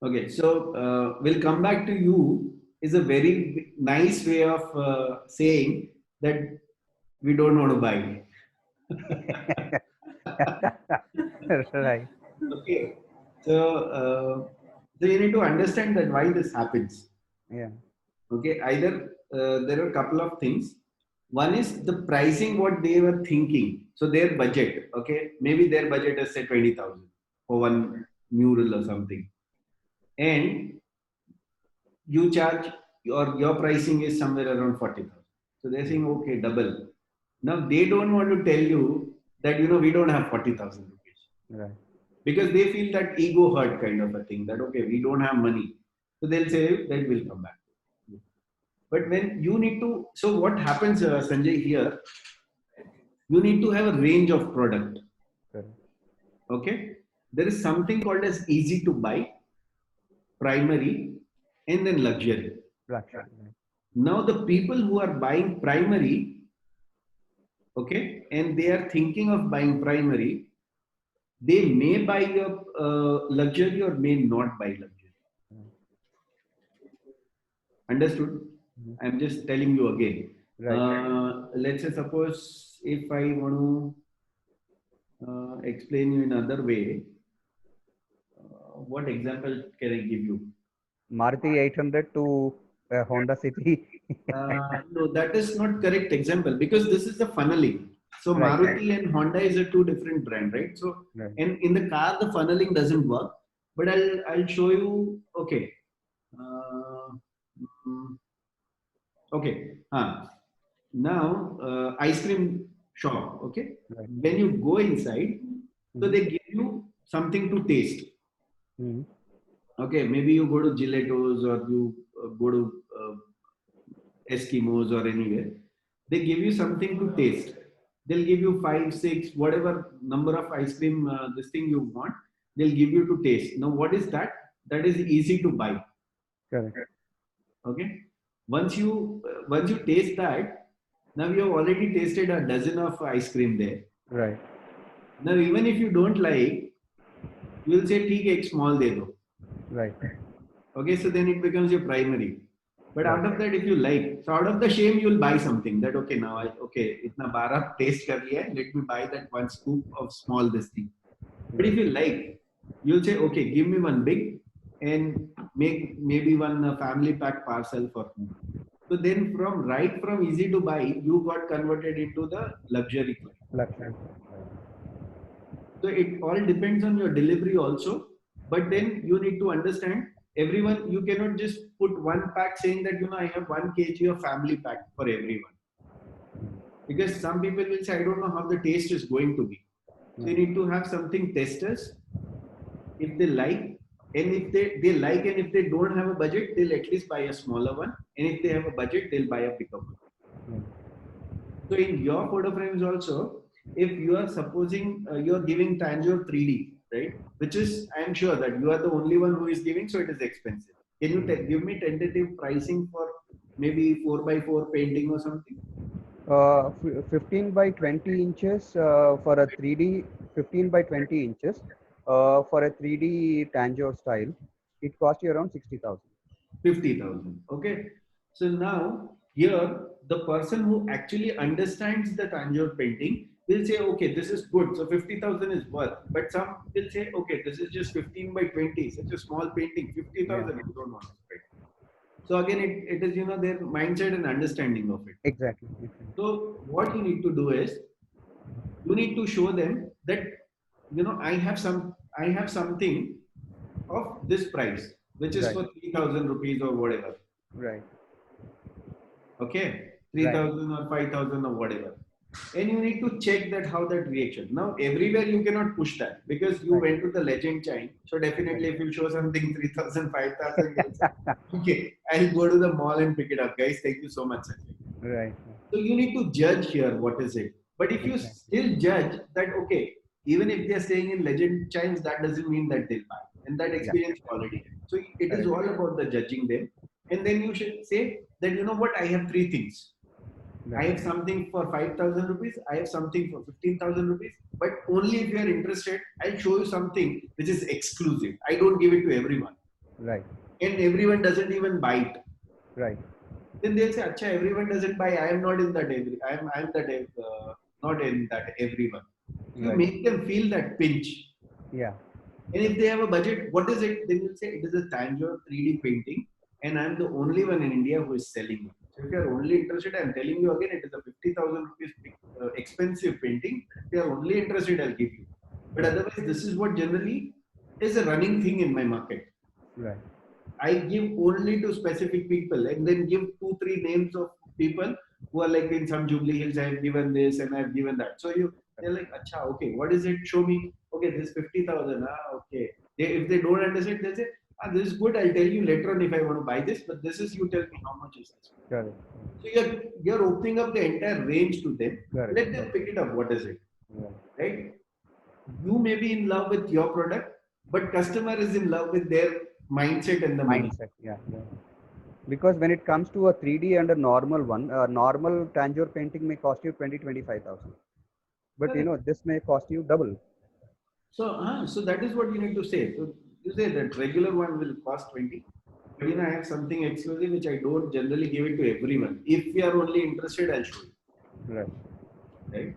Okay, so we'll come back to you is a very nice way of saying that we don't want to buy. Right. Okay, so you need to understand that why this happens. Yeah. Okay, either there are a couple of things. One is the pricing what they were thinking. So their budget, okay, maybe their budget is say 20,000 for one mural or something, and you charge your pricing is somewhere around 40,000. So they're saying okay, double. Now they don't want to tell you that we don't have 40,000 rupees. Right. Because they feel that ego hurt kind of a thing, that okay, we don't have money, so they'll say that we'll come back. But when you need to, so what happens, Sanjay, here, you need to have a range of product. Correct. Okay, there is something called as easy to buy, primary, and then luxury. Luxury. Now the people who are buying primary, okay, and they are thinking of buying primary, they may buy your luxury or may not buy luxury. Understood? Mhm. I'm just telling you again. Right. Let's say, suppose if I want to explain you in another way, what example can I give you? Maruti 800 to Honda City. No, that is not correct example because this is the funneling. So Right. Maruti and Honda is a two different brand, right? So Right. and in the car the funneling doesn't work. But I'll show you. Okay. Uh, mm, okay. Now ice cream shop. Okay. Right. When you go inside, so Mhm. they give you something to taste. Mhm. Okay. Maybe you go to Gelatos or you go to Eskimos or anywhere, they give you something to taste. They'll give you five, six, whatever number of ice cream, this thing you want, they'll give you to taste. Now, what is that? That is easy to buy. Correct. Okay. Once you taste that, now you have already tasted a dozen of ice cream there. Right. Now, even if you don't like, you'll say, "ठीक है, एक small दे दो." Right. Okay, so then it becomes your primary. But Right. out of that, if you like, so out of the shame, you'll buy something that okay now itna bara taste kar liya, let me buy that one scoop of small this thing. But if you like, you'll say okay, give me one big and make maybe one family pack parcel for me. So then from easy to buy, you got converted into the luxury client. Luxury. So it all depends on your delivery also. But then you need to understand everyone, you cannot just put one pack saying that, I have 1 kg of family pack for everyone. Because some people will say, I don't know how the taste is going to be. So you need to have something testers. If they like, and if they like, and if they don't have a budget, they'll at least buy a smaller one. And if they have a budget, they'll buy a bigger one. So in your photo frames also, if you are supposing you're giving Tanjore 3D, right? Which is, I'm sure that you are the only one who is giving, so it is expensive. Can you give me tentative pricing for maybe 4x4 painting or something? 15 by 20 inches for a 3D, 15 by 20 inches for a 3D Tanjore style. It cost you around 60,000. 50,000. Okay. So now here, the person who actually understands the Tanjore painting will say, okay, this is good. So 50,000 is worth. But some will say, okay, this is just 15 by 20, such a small painting, 50,000, I don't want to spend. So again, it is, their mindset and understanding of it. Exactly. So what you need to do is, you need to show them that, I have something of this price, which is Right. for 3,000 rupees or whatever. Right. Okay, 3,000 or 5,000 or whatever. And you need to check that how that reaction. Now, everywhere you cannot push that because you went to the legend chain. So definitely if you show something 3,000, 5,000, you'll say, okay, I'll go to the mall and pick it up. Guys, thank you so much. Right. So you need to judge here what is it. But if you still judge that, okay, even if they're staying in legend chimes, that doesn't mean that they'll buy. And that experience already. So it is all about the judging them. And then you should say that, you know what, I have three things. I have something for 5,000 rupees. I have something for 15,000 rupees. But only if you are interested, I'll show you something which is exclusive. I don't give it to everyone. Right. And everyone doesn't even buy it. Right. Then they'll say, "Acha, everyone doesn't buy. I am not in that not in that everyone." You make them feel that pinch. Yeah. And if they have a budget, what is it? They will say it is a Tanjore 3D painting, and I'm the only one in India who is selling it. So if you are only interested, I'm telling you again, it is a 50,000 rupees expensive painting. If you are only interested, I'll give you. But otherwise, this is what generally is a running thing in my market. Right. I give only to specific people and then give 2-3 names of people who are like in some Jubilee Hills, I have given this and I have given that. So they're like, Acha, okay, what is it? Show me. Okay, this is 50,000. Okay. If they don't understand, they say, this is good. I'll tell you later on if I want to buy this, but this is, you tell me how much is this. Correct. So you're opening up the entire range to them. Correct. Let them pick it up. What is it? Right. You may be in love with your product, but customer is in love with their mindset and the money. Yeah. Because when it comes to a 3D and a normal one, a normal Tanjore painting may cost you 20,000-25,000. But this may cost you double. So that is what you need to say. So you say that regular one will cost 20, but I have something exclusive which I don't generally give it to everyone. If we are only interested, I'll show you. Right. Right?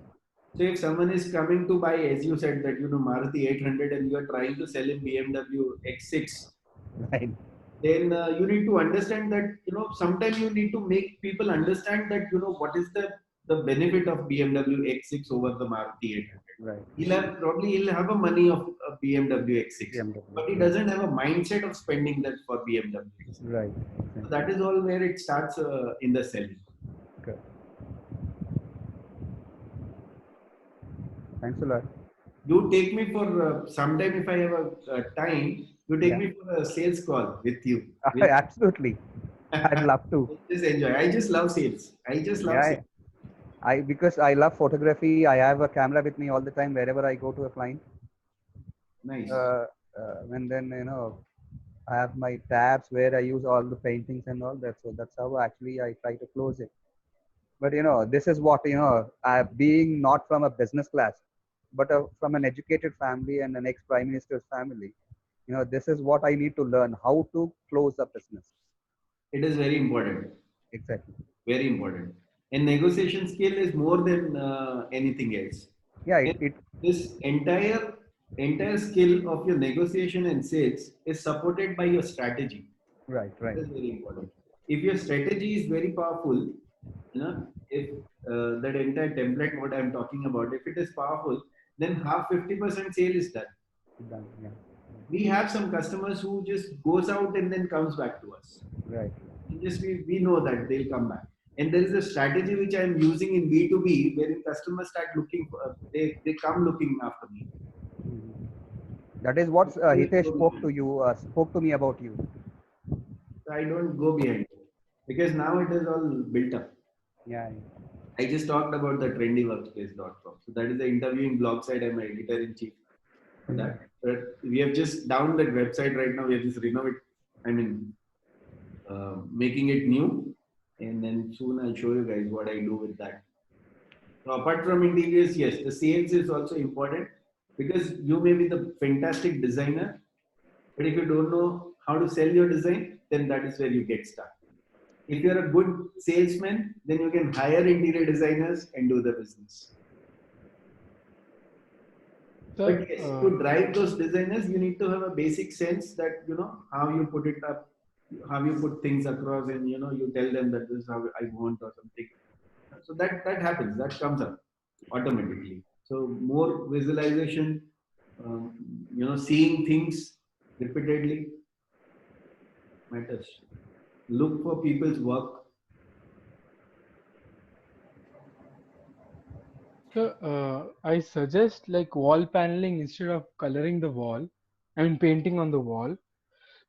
So if someone is coming to buy, as you said, that Maruti 800 and you are trying to sell him BMW X6, Right. then you need to understand that sometimes you need to make people understand that what is the benefit of BMW X6 over the Maruti 800. Right. He'll have a money of a BMW X6, BMW. but he Right. doesn't have a mindset of spending that for BMW. Right. So that is all where it starts in the selling. Okay. Thanks a lot. You take me for sometime if I have a time. You take Yeah. me for a sales call with you. Absolutely. I'd love to. Just enjoy. I just love sales. I just love Yeah. sales. Because I love photography. I have a camera with me all the time wherever I go to a client. Nice. And then I have my tabs where I use all the paintings and all that. So that's how actually I try to close it. But this is what being not from a business class, but from an educated family and an ex-prime minister's family. This is what I need to learn, how to close a business. It is very important. Exactly. Very important. And negotiation skill is more than anything else. Yeah. This entire skill of your negotiation and sales is supported by your strategy. Right. That is very important. If your strategy is very powerful, if that entire template what I'm talking about, if it is powerful, then half 50% sale is done. Done. Yeah. We have some customers who just goes out and then comes back to us. Right. Just we know that they'll come back. And there is a strategy which I'm using in B2B, wherein customers start looking for, they come looking after me. Mhm. That is what Hitesh spoke to me about you. So I don't go behind it because now it is all built up. Yeah. I just talked about the trendyworkspace.com. So that is the interviewing blog site. I'm an editor in chief for that. But we have just down that website right now. We have just making it new. And then soon I'll show you guys what I do with that. So apart from interiors, yes, the sales is also important because you may be the fantastic designer, but if you don't know how to sell your design, then that is where you get stuck. If you're a good salesman, then you can hire interior designers and do the business. So, But yes, to drive those designers, you need to have a basic sense that how you put it up, how you put things across, and you tell them that this is how I want or something. So that happens, that comes up automatically. So more visualization, seeing things repeatedly matters. Look for people's work. I suggest like wall paneling instead of coloring the wall. I mean painting on the wall,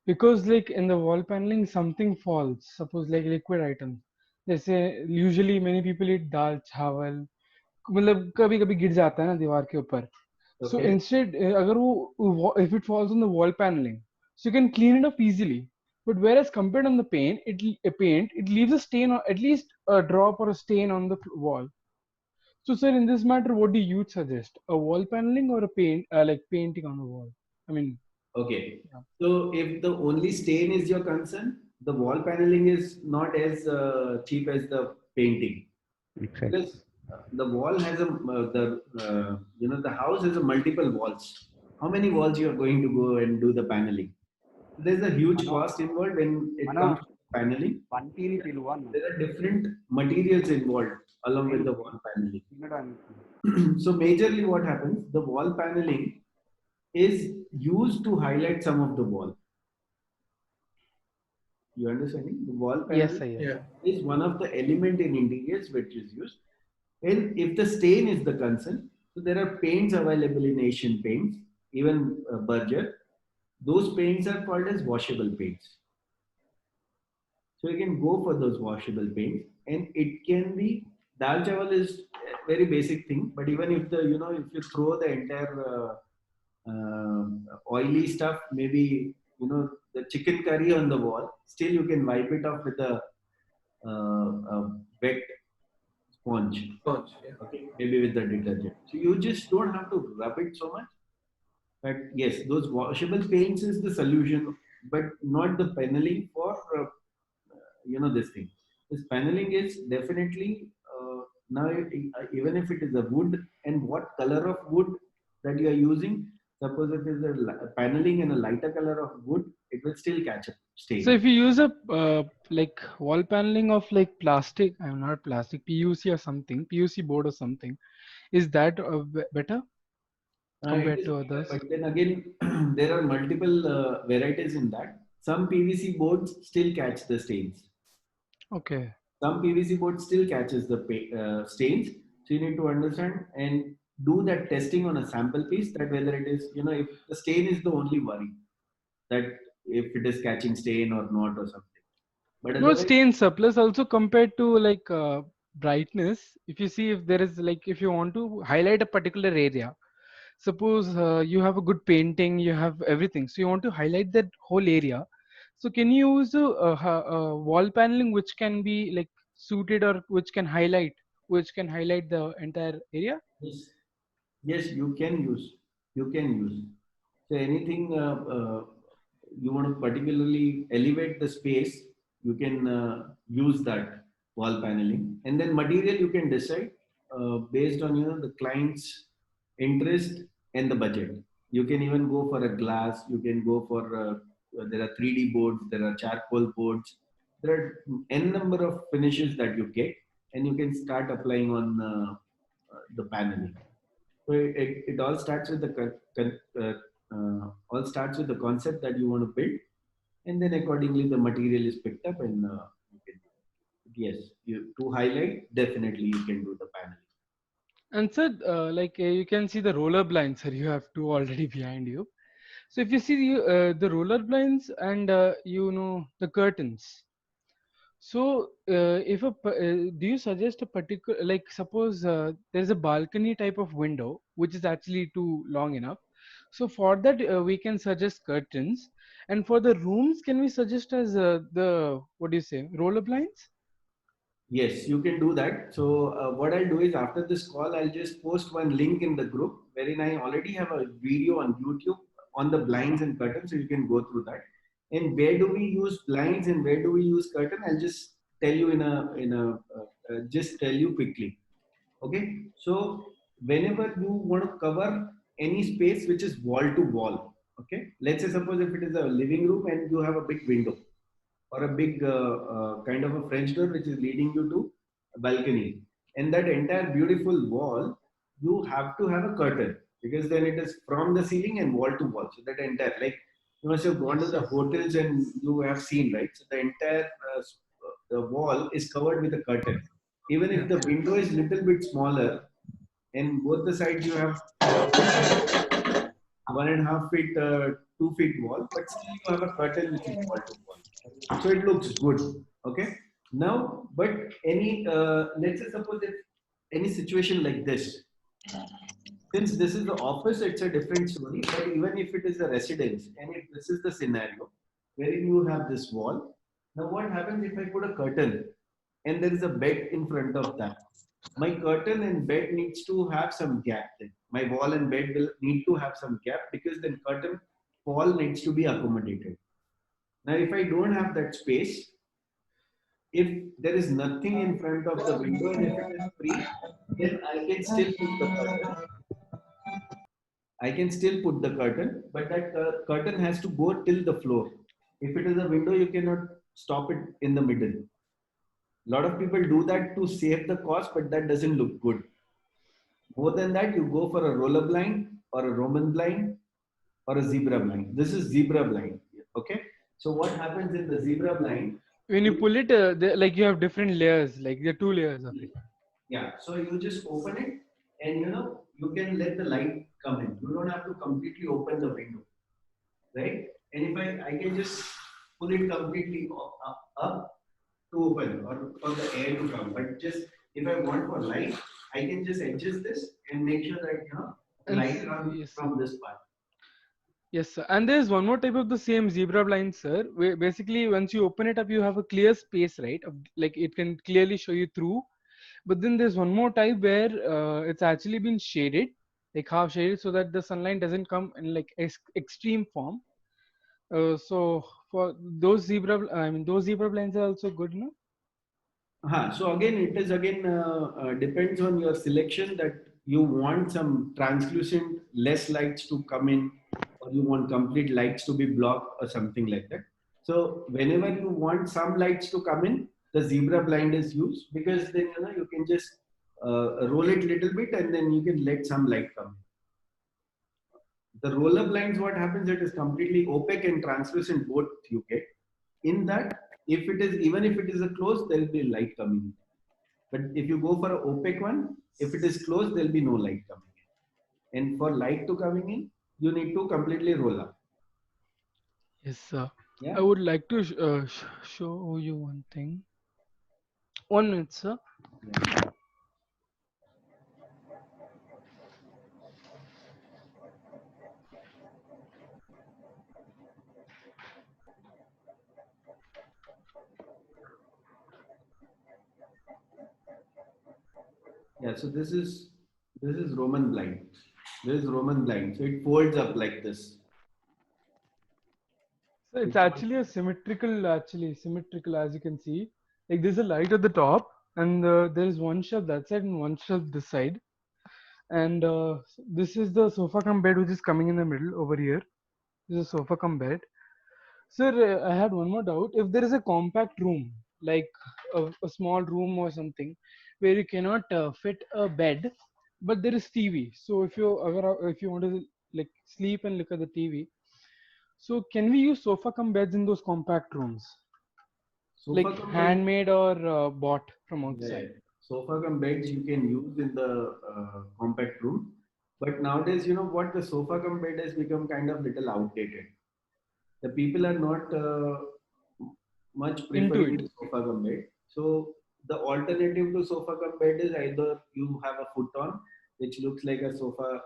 because like in the wall paneling something falls. Suppose like liquid items. They say usually many people eat dal chawal. मतलब कभी कभी गिर जाता है ना दीवार के ऊपर. So Okay. instead, अगर वो if it falls on the wall paneling, so you can clean it up easily. But whereas compared on the paint, it leaves a stain or at least a drop or a stain on the wall. So, sir, in this matter, what do you suggest? A wall paneling or a like painting on the wall? I mean, Okay. yeah. So if the only stain is your concern, the wall paneling is not as cheap as the painting. Exactly. Because the wall has the house has a multiple walls. How many walls you are going to go and do the paneling? There's a huge cost involved when it comes to paneling. There are different materials involved along with the wall paneling. So majorly what happens, the wall paneling is used to highlight some of the wall. You understanding? The wall Yes, panel sir. is one of the element in interiors which is used. And if the stain is the concern, so there are paints available in Asian Paints, even Berger. Those paints are called as washable paints. So you can go for those washable paints, and it can be dal chawal is a very basic thing. But even if if you throw the entire oily stuff, maybe the chicken curry on the wall, still you can wipe it off with a wet sponge. Sponge, yeah. Okay, maybe with the detergent. So you just don't have to rub it so much. But yes, those washable paints is the solution, but not the paneling for this thing. This paneling is definitely now even if it is a wood and what color of wood that you are using. Suppose if it is a paneling in a lighter color of wood, it will still catch a So stain. if you use a like wall paneling of like plastic, I'm not plastic, PUC or something, PUC board or something, is that better It compared is to better, others? but then again, there are multiple varieties in that. Some PVC boards still catch the stains. Okay. Some PVC board still catches the stains. So you need to understand and do that testing on a sample piece that whether it is, if the stain is the only worry, that if it is catching stain or not or something. But No, otherwise, stain surplus also compared to like brightness. If you see if there is like if you want to highlight a particular area, suppose you have a good painting, you have everything, so you want to highlight that whole area. So can you use wall paneling which can be like suited or which can highlight the entire area? yes, yes, you can use. You can use. So anything you want to particularly elevate the space, you can use that wall paneling, and then material you can decide based on the client's interest and the budget. You can even go for a glass. You can go for there are 3D boards, there are charcoal boards. There are n number of finishes that you get, and you can start applying on the paneling. So it all starts with the all starts with the concept that you want to build, and then accordingly the material is picked up, and you can do it. Yes, to highlight, definitely you can do the panel. And sir, like you can see the roller blinds, sir. You have two already behind you. So if you see the roller blinds and the curtains. So if do you suggest a particular like suppose there is a balcony type of window which is actually too long enough. So for that we can suggest curtains, and for the rooms can we suggest as the what do you say roller blinds? Yes, you can do that. So what I'll do is after this call, I'll just post one link in the group wherein I already have a video on YouTube on the blinds and curtains, so you can go through that. And where do we use blinds and where do we use curtain? I'll just tell you just tell you quickly. Okay, so whenever you want to cover any space which is wall to wall, okay, let's say suppose if it is a living room and you have a big window or a big kind of a French door which is leading you to a balcony. And that entire beautiful wall, you have to have a curtain because then it is from the ceiling and wall to wall. So that entire, like you must have gone to Yes, the yes. hotels and you have seen, right? So the entire the wall is covered with a curtain. Even if Yeah. the window is little bit smaller, and both the sides you have 1.5 feet, 2 feet wall, but still you have a curtain which is wall to wall. So it looks good. Okay. Now, but any let's say suppose if any situation like this, since this is the office, it's a different story. But even if it is a residence, and if this is the scenario wherein you have this wall, now what happens if I put a curtain and there is a bed in front of that? My curtain and bed needs to have some gap. Then my wall and bed will need to have some gap because then curtain wall needs to be accommodated. Now, if I don't have that space, if there is nothing in front of the window and if it is free, then I can still put the curtain. I can still put the curtain, but that curtain has to go till the floor. If it is a window, you cannot stop it in the middle. A lot of people do that to save the cost, but that doesn't look good. More than that, you go for a roller blind or a Roman blind or a zebra blind. This is zebra blind. Okay. So what happens in the zebra blind? When you You, pull it, like you have different layers, like there are two layers of it. yeah. So you just open it and you can let the light come in. You don't have to completely open the window, right? And if I can just pull it completely up to open or for the air to come. But just if I want for light, I can just adjust this and make sure that the And light comes yes, sir. from this part. Yes, sir. And there's one more type of the same zebra blind, sir. Where basically, once you open it up, you have a clear space, right? Like it can clearly show you through. But then there's one more type where it's actually been shaded. like half shaded, so that the sunlight doesn't come in like extreme form. So for those those zebra blinds are also good, no? So again, it is again depends on your selection that you want some translucent less lights to come in, or you want complete lights to be blocked or something like that. So whenever you want some lights to come in, the zebra blind is used, because then you can just roll it little bit and then you can let some light come in. The roller blinds, what happens, it is completely opaque and translucent both you get. In that, if it is, even if it is a closed, there will be light coming in. But if you go for an opaque one, if it is closed, there will be no light coming in. And for light to coming in, you need to completely roll up. Yes, sir. I Yeah. would like to show you one thing. 1 minute, sir. Yeah. Yeah. So this is Roman blind. This is Roman blind. So it folds up like this. So it's It folds. actually actually symmetrical, as you can see. Like there's a light at the top, and there is one shelf that side and one shelf this side. And this is the sofa cum bed which is coming in the middle over here. This is a sofa cum bed. Sir, I had one more doubt. If there is a compact room, like a small room or something, where you cannot fit a bed, but there is TV. So if you want to like sleep and look at the TV, so can we use sofa cum beds in those compact rooms, Sofa like cum bed. handmade or bought from Yeah. outside? Sofa cum beds you can use in the compact room. But nowadays, what, the sofa cum bed has become kind of little outdated. The people are not much Into preferring it? the sofa cum bed. So the alternative to sofa cum bed is either you have a futon, which looks like a sofa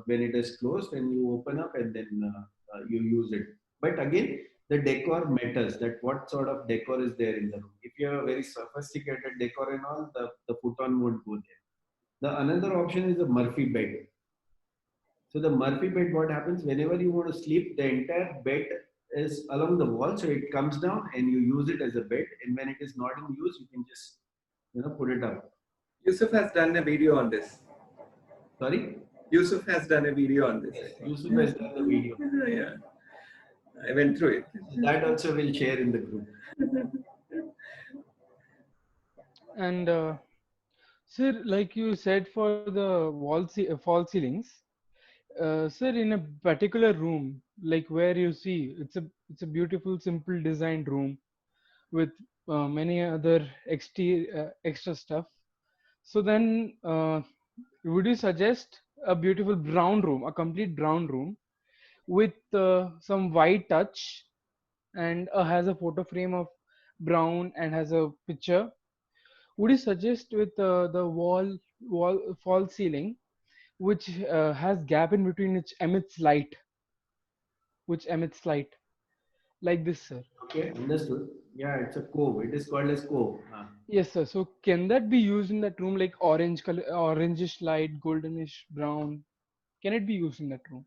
when it is closed, and you open up and then you use it. But again, the decor matters. That what sort of decor is there in the room. If you have a very sophisticated decor and all, the futon won't go there. The another option is a Murphy bed. So the Murphy bed, what happens whenever you want to sleep, the entire bed is along the wall, so it comes down and you use it as a bed. And when it is not in use, you can just put it up. Yusuf has done a video on this. Sorry, Yusuf has done a video on this. yes, Yusuf has done the video. Yeah, I went through it. That also will share in the group. And sir, like you said, for the fall ceilings, sir, in a particular room, like where you see, it's a beautiful, simple designed room with many other extra stuff. So then, would you suggest a beautiful brown room, a complete brown room with some white touch, and has a photo frame of brown and has a picture? Would you suggest with the wall fall ceiling, which has gap in between, which emits light, like this, sir? Okay, understood. Yeah, it's a cove. It is called as cove. Yes, sir. So can that be used in that room, like orange color, orangish light, goldenish brown? Can it be used in that room?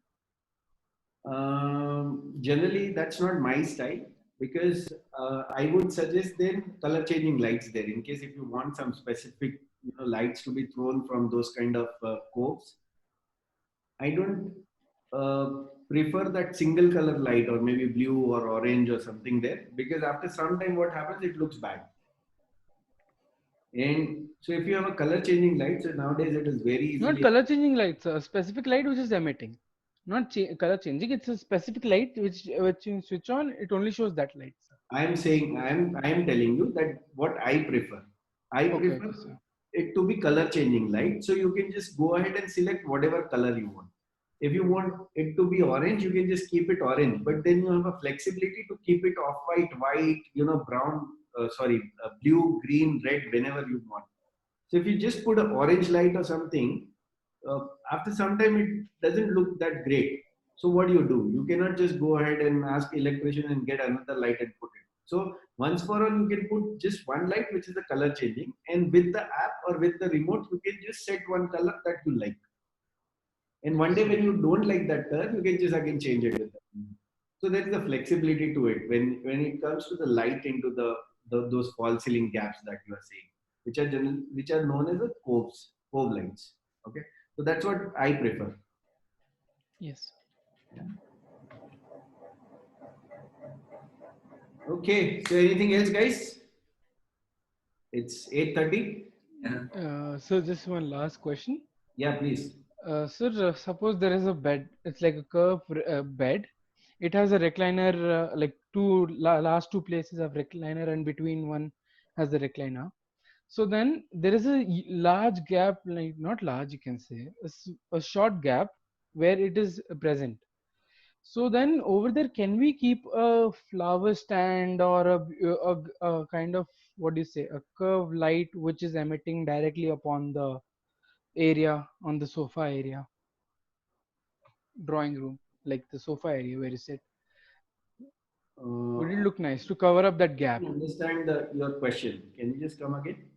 Generally, that's not my style, because I would suggest then color changing lights there in case if you want some specific lights to be thrown from those kind of coves. I don't prefer that single color light or maybe blue or orange or something there, because after some time what happens, it looks bad. And so if you have a color changing light, so nowadays it is very Not easily. color changing lights, a specific light which is emitting. Not color changing. It's a specific light which you switch on. It only shows that light, sir. I am telling you that what I prefer. I Okay, prefer okay, sir. it to be color changing light. So you can just go ahead and select whatever color you want. If you want it to be orange, you can just keep it orange. But then you have a flexibility to keep it off white, brown, blue, green, red, whenever you want. So if you just put an orange light or something, after some time it doesn't look that great. So what do? You cannot just go ahead and ask electrician and get another light and put it. So once for all, you can put just one light, which is the color changing, and with the app or with the remote, you can just set one color that you like. And one day when you don't like that turn, you can just again change it. So there is a flexibility to it when it comes to the light into those false ceiling gaps that you are saying, which are known as the cove lines. Okay, so that's what I prefer. Yes. Okay, so anything else, guys? It's 8:30. Yeah. So just one last question. Yeah, please. Sir, suppose there is a bed. It's like a bed. It has a recliner, like last two places have recliner, and between one has the recliner. So then there is a large gap, like not large, you can say, a short gap where it is present. So then over there, can we keep a flower stand or a kind of, what do you say, a curved light which is emitting directly upon the area on the sofa area, drawing room, like the sofa area where you sit? Would it Uh, look nice to cover up that I gap? can understand your question. Can you just come again?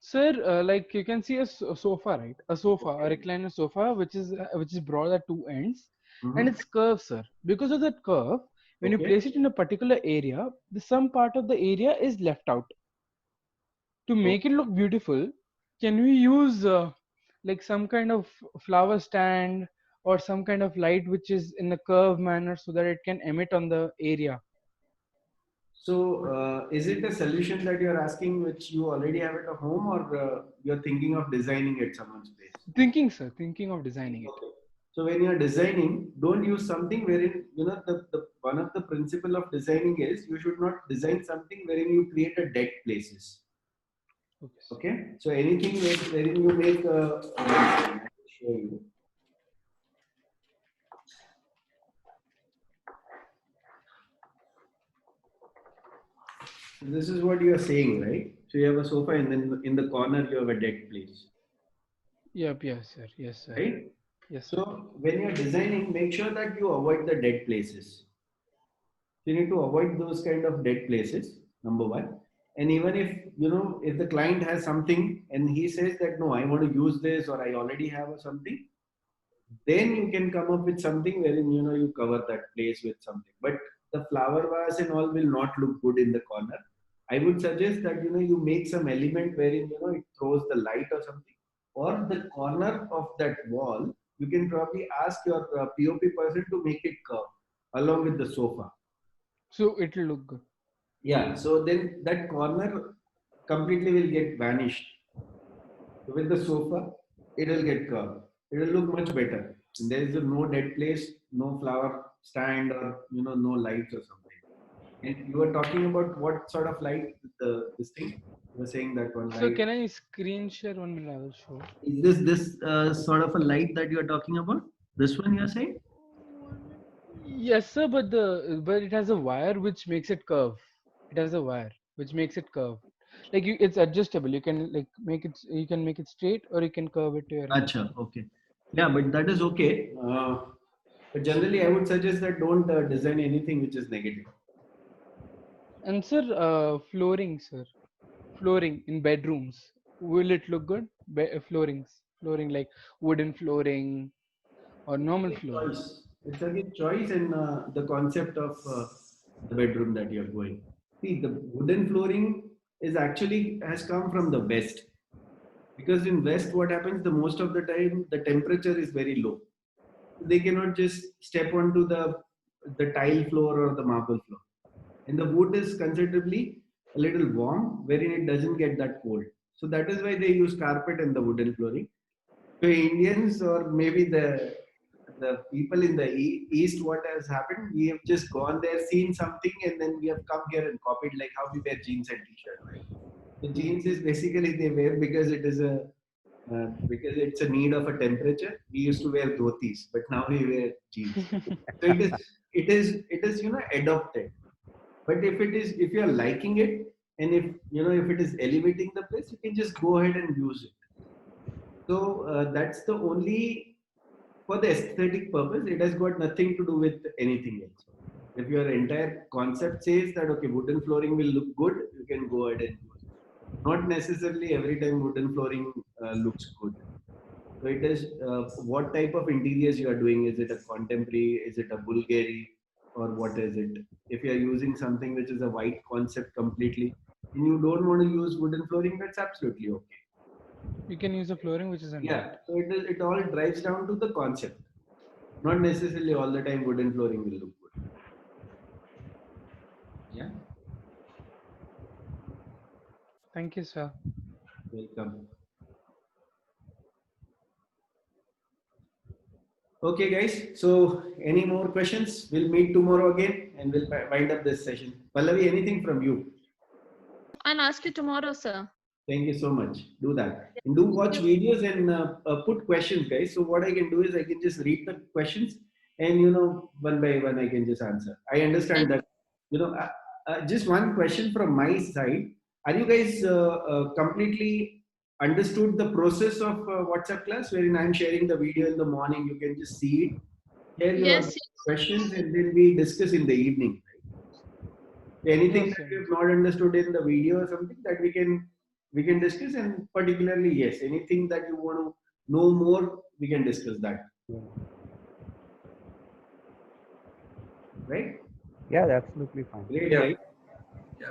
Sir, like you can see a sofa, right? A sofa, a Okay. recliner sofa, which is broad at two ends, and Mm-hmm. it's curved, sir. Because of that curve, when you Okay. place it in a particular area, some part of the area is left out. To make it look beautiful, can we use like some kind of flower stand or some kind of light which is in a curved manner so that it can emit on the area? So, is it a solution that you're asking which you already have at home, or you're thinking of designing at someone's place? Thinking, sir, thinking of designing it. Okay. So when you're designing, don't use something wherein, the one of the principle of designing is you should not design something wherein you create a dead places. Okay, sir. Okay. So anything wherein you make I'll show you. This is what you are saying, right? So you have a sofa and then in the corner you have a dead place, Yep, yes, sir. Yes, sir. right? Yes, sir. So when you're designing, make sure that you avoid the dead places. You need to avoid those kind of dead places, number one. And even if, if the client has something and he says that, no, I want to use this or I already have something, then you can come up with something wherein, you cover that place with something. But the flower vase and all will not look good in the corner. I would suggest that, you make some element wherein, it throws the light or something. Or the corner of that wall, you can probably ask your POP person to make it curve along with the sofa. So it'll look good. Yeah, so then that corner completely will get vanished. With the sofa, it will get curved. It will look much better. There is no dead place, no flower stand, or no lights or something. And you were talking about what sort of light this thing? You were saying that one So light. can I screen share 1 minute? I will show. Is this sort of a light that you are talking about? This one you are saying? Yes, sir, but it has a wire which makes it curve. It has a wire which makes it curve. Like it's adjustable. You can like make it. You can make it straight or you can curve it to your liking. Acha, okay. Yeah, but that is okay. But generally, I would suggest that don't design anything which is negative. And sir, flooring, sir, flooring in bedrooms. Will it look good? Flooring like wooden flooring or normal flooring. Choice. It's again choice and the concept of the bedroom that you're going. See, the wooden flooring is actually has come from the west, because in west what happens, the most of the time the temperature is very low. They cannot just step onto the tile floor or the marble floor, and the wood is considerably a little warm, wherein it doesn't get that cold. So that is why they use carpet and the wooden flooring. So Indians, or maybe the people in the east, what has happened, we have just gone there, seen something, and then we have come here and copied, like how we wear jeans and t-shirt, right? So jeans is basically they wear because it is a because it's a need of a temperature. We used to wear dhotis, but now we wear jeans. So it is adopted. But if you are liking it, and if it is elevating the place, you can just go ahead and use it. So that's the only, for the aesthetic purpose. It has got nothing to do with anything else. If your entire concept says that okay, wooden flooring will look good, you can go ahead and use it. Not necessarily every time wooden flooring looks good. So it is what type of interiors you are doing. Is it a contemporary? Is it a Bulgari? Or what is it? If you are using something which is a white concept completely, and you don't want to use wooden flooring, that's absolutely okay. You can use a flooring which is in Yeah. white. So it all drives down to the concept. Not necessarily all the time wooden flooring will look good. Yeah. Thank you, sir. Welcome. Okay, guys. So, any more questions? We'll meet tomorrow again and we'll wind up this session. Pallavi, anything from you? I'll ask you tomorrow, sir. Thank you so much. Do that. And do watch videos and put questions, guys. So, what I can do is I can just read the questions and, one by one, I can just answer. I understand that, just one question from my side. Are you guys completely understood the process of WhatsApp class wherein I'm sharing the video in the morning? You can just see it. Here you have Yes, questions and then we discuss in the evening. Right? Anything Yes, that sir. you have not understood in the video or something that we can discuss, and particularly yes, anything that you want to know more, we can discuss that. Right? Yeah, that's absolutely fine. Great, Yeah. right? Yeah.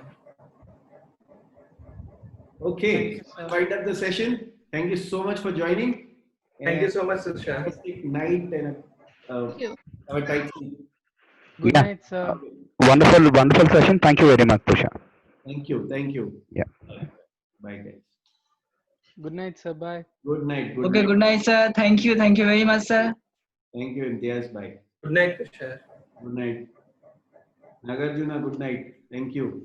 Okay, Thank you, sir. wind up the session. Thank you so much for joining. Thank you so much, Tushar. Fantastic night and thank you. have a tight sleep. Good Yeah. night, sir. Wonderful, wonderful session. Thank you very much, Tushar. Thank you. Thank you. Yeah. Bye, guys. Good night, sir. Bye. Good night. Good Okay, night. good night, sir. Thank you. Thank you very much, sir. Thank you, Imtiaz. Bye. Good night, Tushar. Good night. Nagarjuna, good night. Thank you.